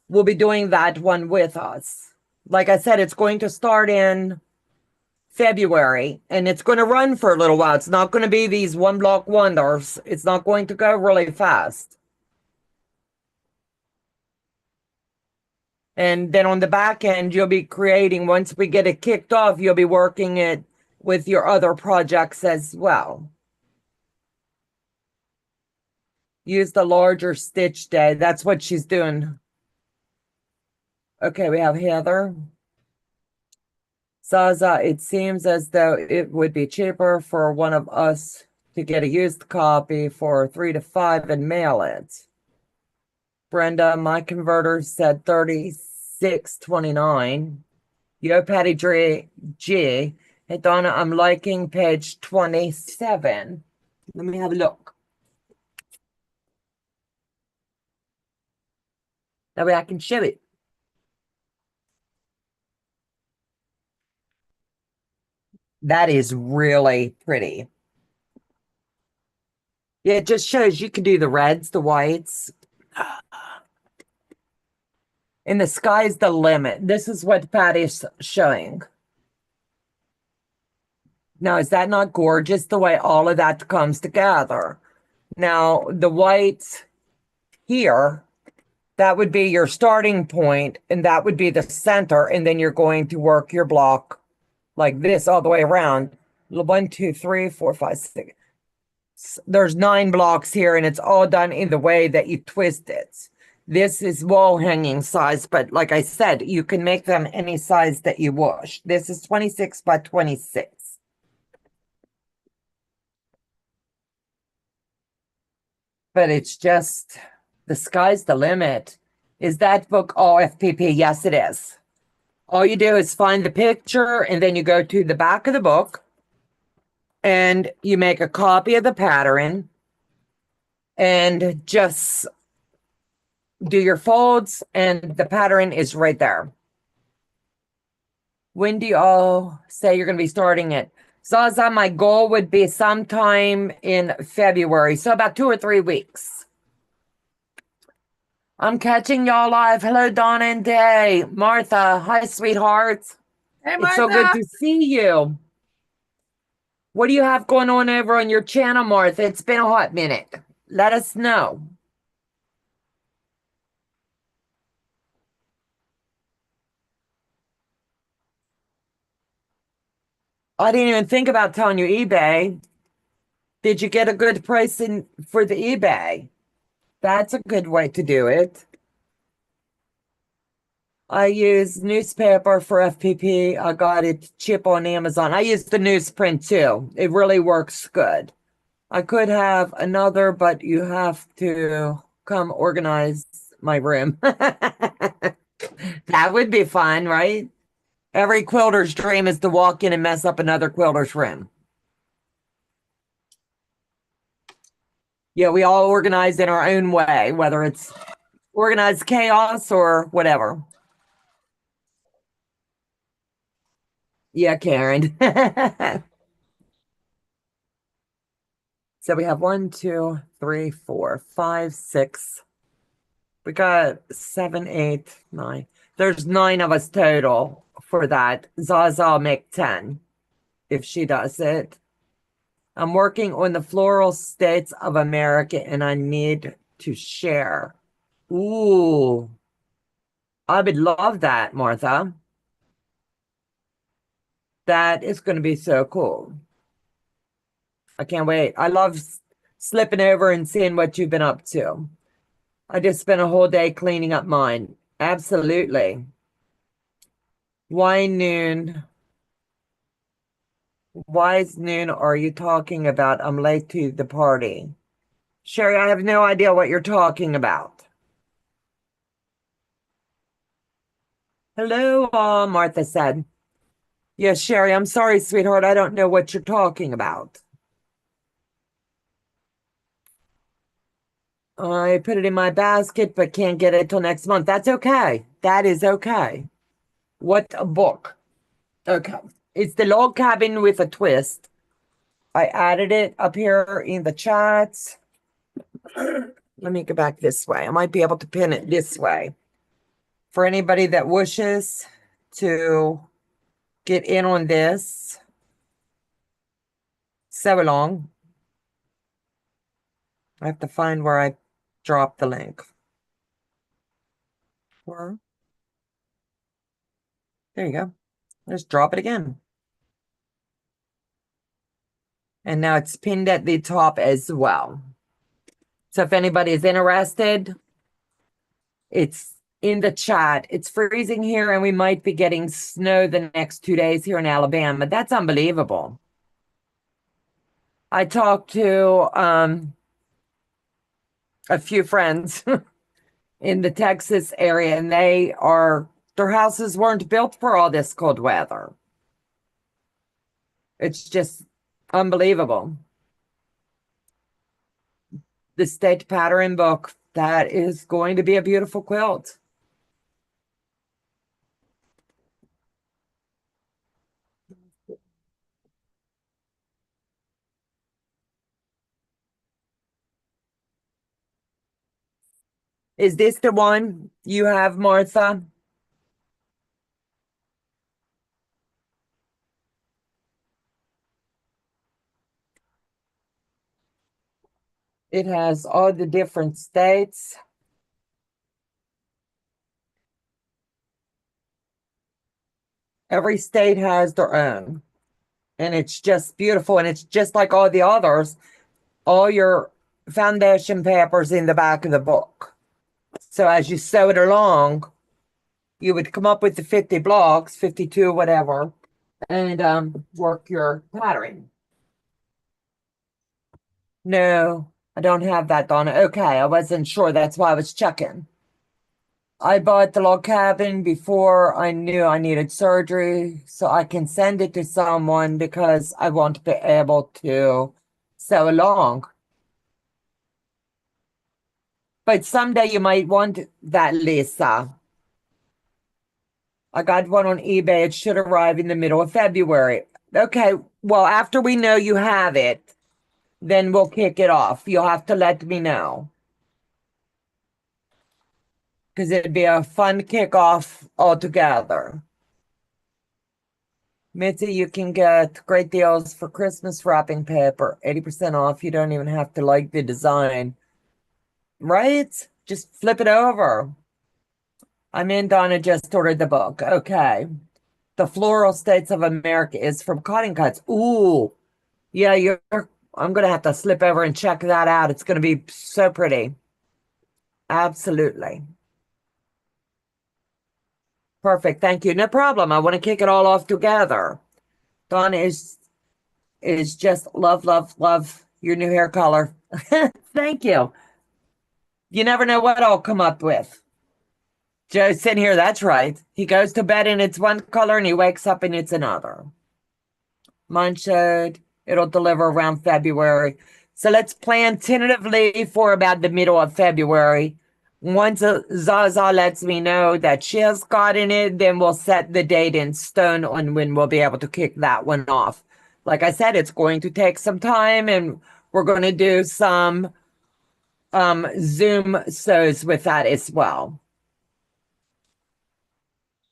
will be doing that one with us. Like I said, it's going to start in February, and it's going to run for a little while. It's not going to be these one block wonders. It's not going to go really fast. And then on the back end, you'll be creating, once we get it kicked off, you'll be working it with your other projects as well. Use the larger stitch day. That's what she's doing. Okay, we have Heather. Zaza, it seems as though it would be cheaper for one of us to get a used copy for 3 to 5 and mail it. Brenda, my converter said 36.29. Yo, Patty G. Hey, Donna, I'm liking page 27. Let me have a look. That way I can show it. That is really pretty. Yeah, it just shows you can do the reds, the whites. And the sky's the limit. This is what Patty's showing. Now, is that not gorgeous the way all of that comes together? Now, the whites here, that would be your starting point, and that would be the center, and then you're going to work your block like this all the way around. 1, 2, 3, 4, 5, 6. There's 9 blocks here, and it's all done in the way that you twist it. This is wall hanging size, but like I said, you can make them any size that you wish. This is 26 by 26. But it's just, the sky's the limit. Is that book all FPP? Yes, it is. All you do is find the picture, and then you go to the back of the book, and you make a copy of the pattern, and just do your folds, and the pattern is right there. When do you all say you're going to be starting it? Zaza, my goal would be sometime in February, so about 2 or 3 weeks. I'm catching y'all live. Hello, Donna and Day. Martha, hi, sweethearts. Hey, It's so good Martha. to see you. What do you have going on over on your channel, Martha? It's been a hot minute. Let us know. I didn't even think about telling you eBay. Did you get a good price for the eBay? That's a good way to do it. I use newspaper for FPP. I got it cheap on Amazon. I use the newsprint too. It really works good. I could have another, but you have to come organize my room. That would be fun, right? Every quilter's dream is to walk in and mess up another quilter's room. Yeah, we all organize in our own way, whether it's organized chaos or whatever. Yeah, Karen. So we have 1, 2, 3, 4, 5, 6. We got 7, 8, 9. There's 9 of us total for that. Zaza will make 10 if she does it. I'm working on the floral states of America, and I need to share. Ooh, I would love that, Martha. That is going to be so cool. I can't wait. I love slipping over and seeing what you've been up to. I just spent a whole day cleaning up mine. Absolutely. Why noon? Why is noon are you talking about? I'm late to the party. Sherry, I have no idea what you're talking about. Hello, Martha said. Yes, Sherry, I'm sorry, sweetheart. I don't know what you're talking about. I put it in my basket, but can't get it till next month. That's okay. That is okay. What a book. Okay. It's the log cabin with a twist. I added it up here in the chats. Let me go back this way. I might be able to pin it this way. For anybody that wishes to get in on this, sew along. I have to find where I dropped the link. There you go. Just drop it again. And now it's pinned at the top as well. So if anybody is interested, it's in the chat. It's freezing here and we might be getting snow the next 2 days here in Alabama. That's unbelievable. I talked to a few friends in the Texas area, and their houses weren't built for all this cold weather. It's just unbelievable. The state pattern book, that is going to be a beautiful quilt. Is this the one you have, Martha? It has all the different states. Every state has their own. And it's just beautiful. And it's just like all the others. All your foundation papers in the back of the book. So as you sew it along, you would come up with the 50 blocks, 52, whatever, and work your pattern. No, I don't have that, Donna. Okay, I wasn't sure. That's why I was checking. I bought the log cabin before I knew I needed surgery, so I can send it to someone because I want to be able to sew along. But someday you might want that, Lisa. I got one on eBay. It should arrive in the middle of February. Okay, well, after we know you have it, then we'll kick it off. You'll have to let me know. Because it'd be a fun kickoff altogether. Mitzi, you can get great deals for Christmas wrapping paper. 80% off. You don't even have to like the design. Right? Just flip it over. I'm in. Donna just ordered the book. Okay. The Floral States of America is from Cotton Cuts. Ooh. Yeah, I'm going to have to slip over and check that out. It's going to be so pretty. Absolutely. Perfect. Thank you. No problem. I want to kick it all off together. Donna is just love, love, love your new hair color. Thank you. You never know what I'll come up with. Joe's sitting here. That's right. He goes to bed and it's one color and he wakes up and it's another. Mine showed it'll deliver around February. So let's plan tentatively for about the middle of February. Once Zaza lets me know that she has gotten it, then we'll set the date in stone on when we'll be able to kick that one off. Like I said, it's going to take some time, and we're going to do some Zoom sews with that as well.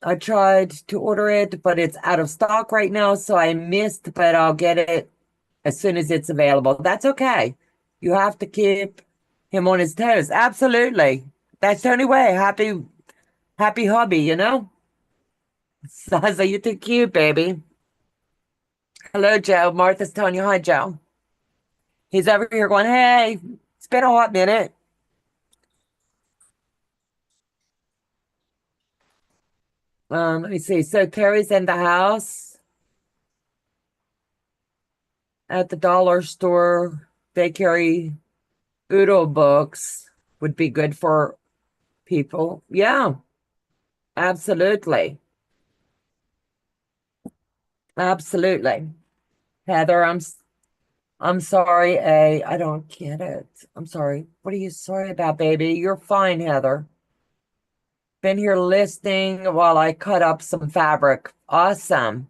I tried to order it, but it's out of stock right now, so I missed, but I'll get it as soon as it's available. That's okay. You have to keep him on his toes. Absolutely. That's the only way. Happy hobby, you know? Saza, you're too cute, baby. Hello, Joe. Martha's telling you hi, Joe. He's over here going, hey, it's been a hot minute. Let me see. So Terry's in the house at the dollar store. They carry Oodle books. Would be good for people. Yeah, absolutely. Absolutely. Heather, I'm sorry, I don't get it. I'm sorry. What are you sorry about, baby? You're fine, Heather. Been here listening while I cut up some fabric. Awesome.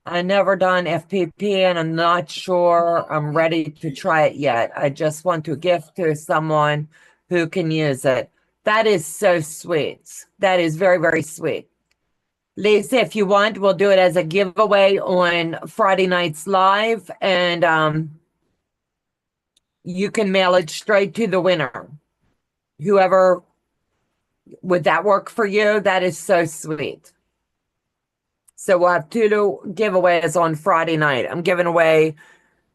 I never done FPP and I'm not sure I'm ready to try it yet. I just want to gift to someone who can use it. That is so sweet. That is very, very sweet. Lisa, if you want, we'll do it as a giveaway on Friday night's live, and you can mail it straight to the winner. Whoever, would that work for you? That is so sweet. So we'll have two giveaways on Friday night. I'm giving away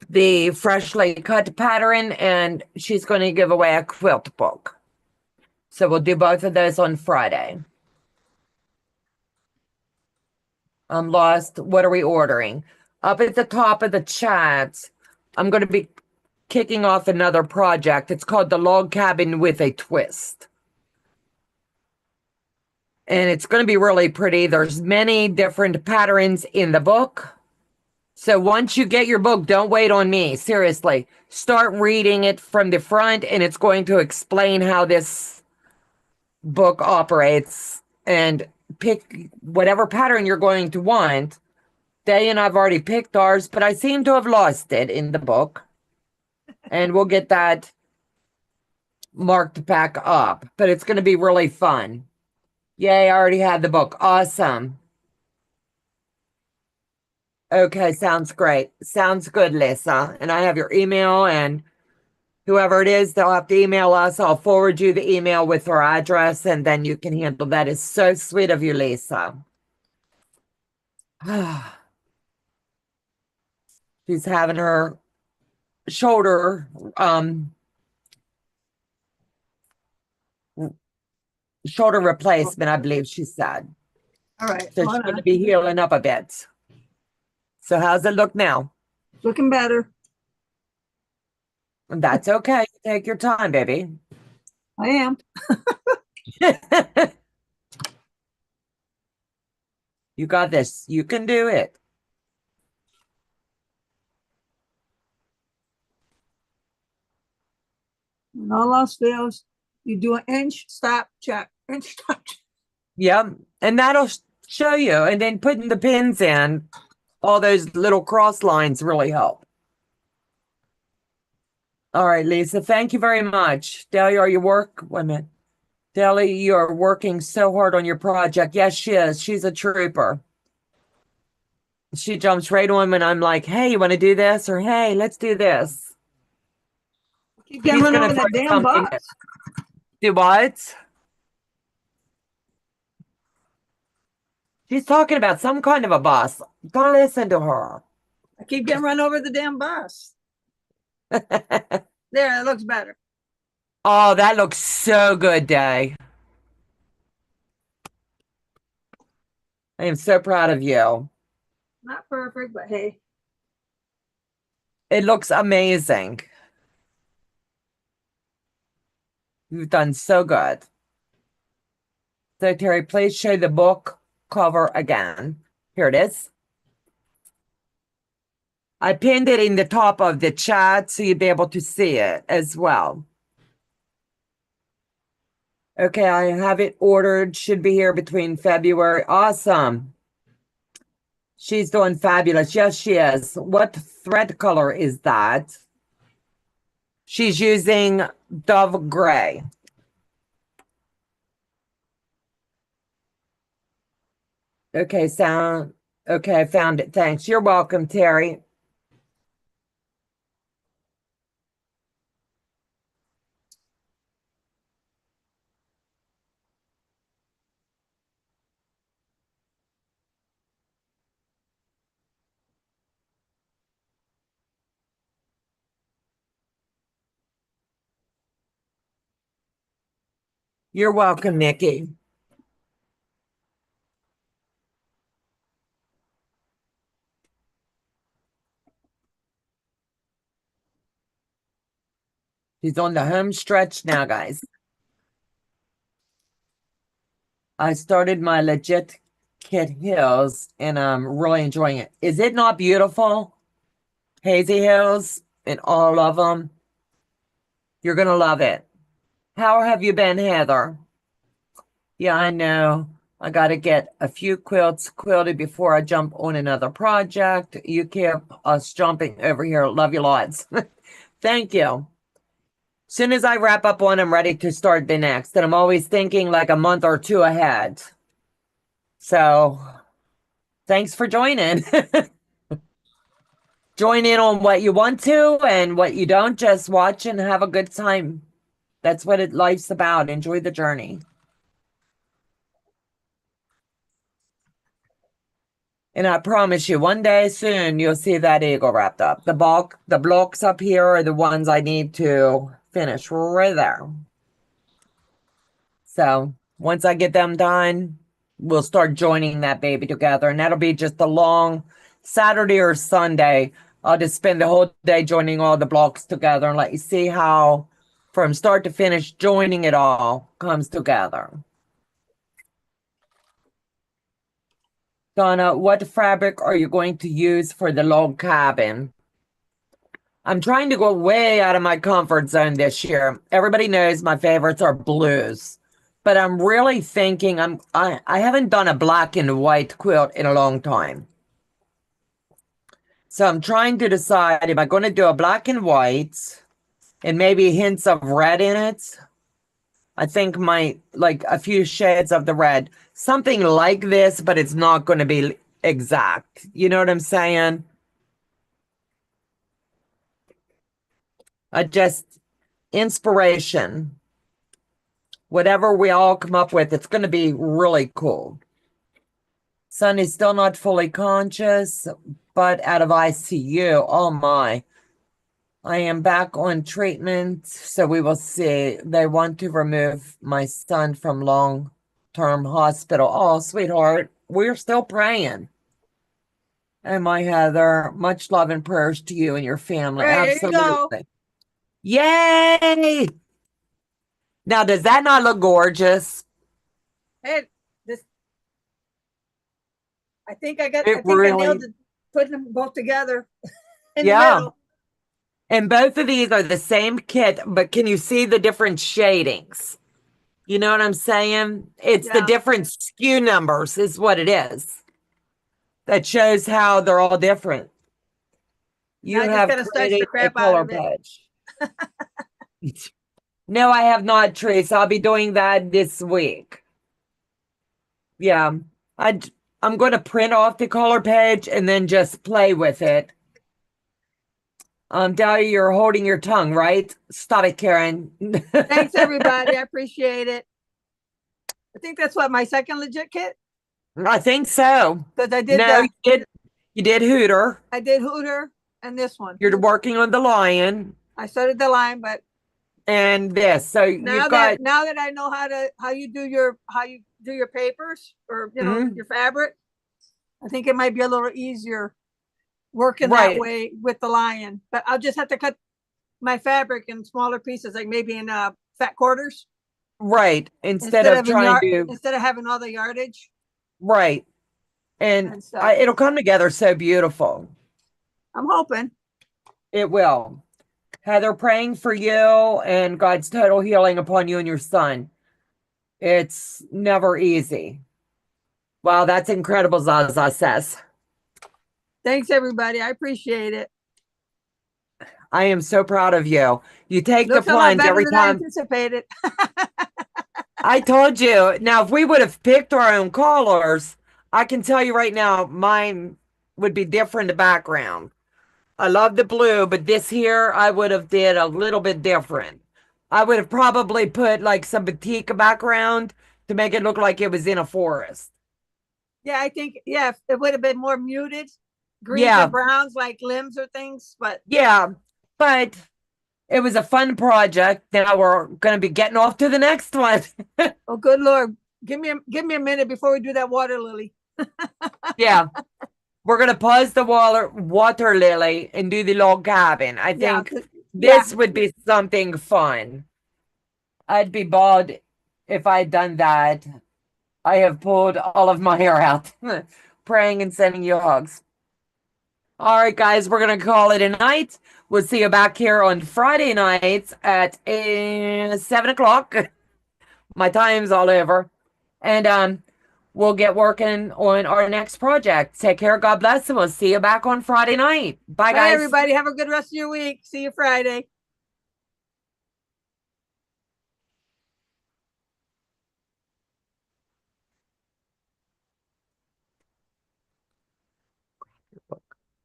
the freshly cut pattern, and she's going to give away a quilt book. So we'll do both of those on Friday. I'm lost. What are we ordering? Up at the top of the chat, I'm going to be kicking off another project. It's called The Log Cabin with a Twist. And it's going to be really pretty. There's many different patterns in the book. So once you get your book, don't wait on me. Seriously, start reading it from the front, and it's going to explain how this book operates, and pick whatever pattern you're going to want. Day and I've already picked ours, but I seem to have lost it in the book. And we'll get that marked back up, but it's going to be really fun. Yay, I already had the book. Awesome. Okay, sounds great. Sounds good, Lisa. And I have your email, and whoever it is, they'll have to email us. I'll forward you the email with our address, and then you can handle that. It's so sweet of you, Lisa. She's having her shoulder replacement, I believe she said. All right. So she's going to be healing up a bit. So how's it look now? Looking better. That's okay. Take your time, baby. I am. You got this. You can do it. When all else fails, you do an inch, stop, check. Inch, stop, check. Yep. And that'll show you. And then putting the pins in, all those little cross lines really help. All right, Lisa, thank you very much. Delia, are you wait a minute. Delia, you're working so hard on your project. Yes, she is. She's a trooper. She jumps right on when I'm like, hey, you want to do this? Or hey, let's do this. Keep getting run over that damn bus. Do what? She's talking about some kind of a bus. Don't listen to her. I keep getting run over the damn bus. There, it looks better. Oh, that looks so good, Day. I am so proud of you. Not perfect, but hey. It looks amazing. You've done so good. So, Terry, please show the book cover again. Here it is. I pinned it in the top of the chat so you'd be able to see it as well. Okay, I have it ordered. Should be here between February. Awesome. She's doing fabulous. Yes, she is. What thread color is that? She's using Dove Gray. Okay, okay, I found it. Thanks. You're welcome, Terry. You're welcome, Nikki. She's on the home stretch now, guys. I started my legit Kit Hills, and I'm really enjoying it. Is it not beautiful? Hazy Hills and all of them. You're going to love it. How have you been, Heather? Yeah, I know. I got to get a few quilts quilted before I jump on another project. You keep us jumping over here. Love you lots. Thank you. Soon as I wrap up one, I'm ready to start the next. And I'm always thinking like a month or two ahead. So thanks for joining. Join in on what you want to and what you don't. Just watch and have a good time. That's what life's about. Enjoy the journey. And I promise you, one day soon, you'll see that eagle wrapped up. The blocks up here are the ones I need to finish right there. So once I get them done, we'll start joining that baby together. And that'll be just a long Saturday or Sunday. I'll just spend the whole day joining all the blocks together and let you see how, from start to finish, joining it all comes together. Donna, what fabric are you going to use for the log cabin? I'm trying to go way out of my comfort zone this year. Everybody knows my favorites are blues, but I'm really thinking I haven't done a black and white quilt in a long time. So I'm trying to decide, am I going to do a black and white and maybe hints of red in it? I think like a few shades of the red, something like this, but it's not going to be exact. You know what I'm saying? Inspiration. Whatever we all come up with, it's going to be really cool. Son is still not fully conscious, but out of ICU. Oh my. I am back on treatment, so we will see. They want to remove my son from long-term hospital. Oh, sweetheart, we're still praying. And my Heather, much love and prayers to you and your family. Right, there you go. Absolutely. Yay! Now, does that not look gorgeous? Hey, this. I think I Really, nailed it, putting them both together in the yeah. middle. And both of these are the same kit, but can you see the different shadings? You know what I'm saying? It's the Yeah. different SKU numbers is what it is. That shows how they're all different. Now You I just have gotta stretch the created a crap out color of it. page. No, I have not, Trace. I'll be doing that this week. Yeah. I'm going to print off the color page and then just play with it. Dahlia, you're holding your tongue, right? Stop it, Karen. Thanks, everybody. I appreciate it. I think that's what my second legit kit. I think so. Because I did No, you did Hooter. I did Hooter and this one. You're working on the lion. I started the line, but and this. So now that I know how you do your papers or your fabric, I think it might be a little easier working that way with the lion. But I'll just have to cut my fabric in smaller pieces, like maybe in fat quarters. Right. Instead of having all the yardage. Right. And it'll come together so beautiful. I'm hoping. It will. Heather, praying for you and God's total healing upon you and your son. It's never easy. Wow, that's incredible, Zaza says. Thanks, everybody. I appreciate it. I am so proud of you. You take the plunge every time. I anticipated. I told you. Now, if we would have picked our own colors, I can tell you right now, mine would be different, the background. I love the blue, but this here, I would have did a little bit different. I would have probably put like some batik background to make it look like it was in a forest. Yeah, I think, it would have been more muted. Greens and browns, like limbs or things, but. Yeah, but it was a fun project. Now we're going to be getting off to the next one. Oh, good Lord. Give me a minute before we do that water lily. Yeah. We're going to pause the water lily and do the log cabin. I think this would be something fun. I'd be bald if I'd done that. I have pulled all of my hair out, praying and sending you hugs. All right, guys, we're going to call it a night. We'll see you back here on Friday nights at 7 o'clock. My time's all over. And we'll get working on our next project. Take care. God bless. And we'll see you back on Friday night. Bye, Bye, guys. everybody. Have a good rest of your week. See you Friday.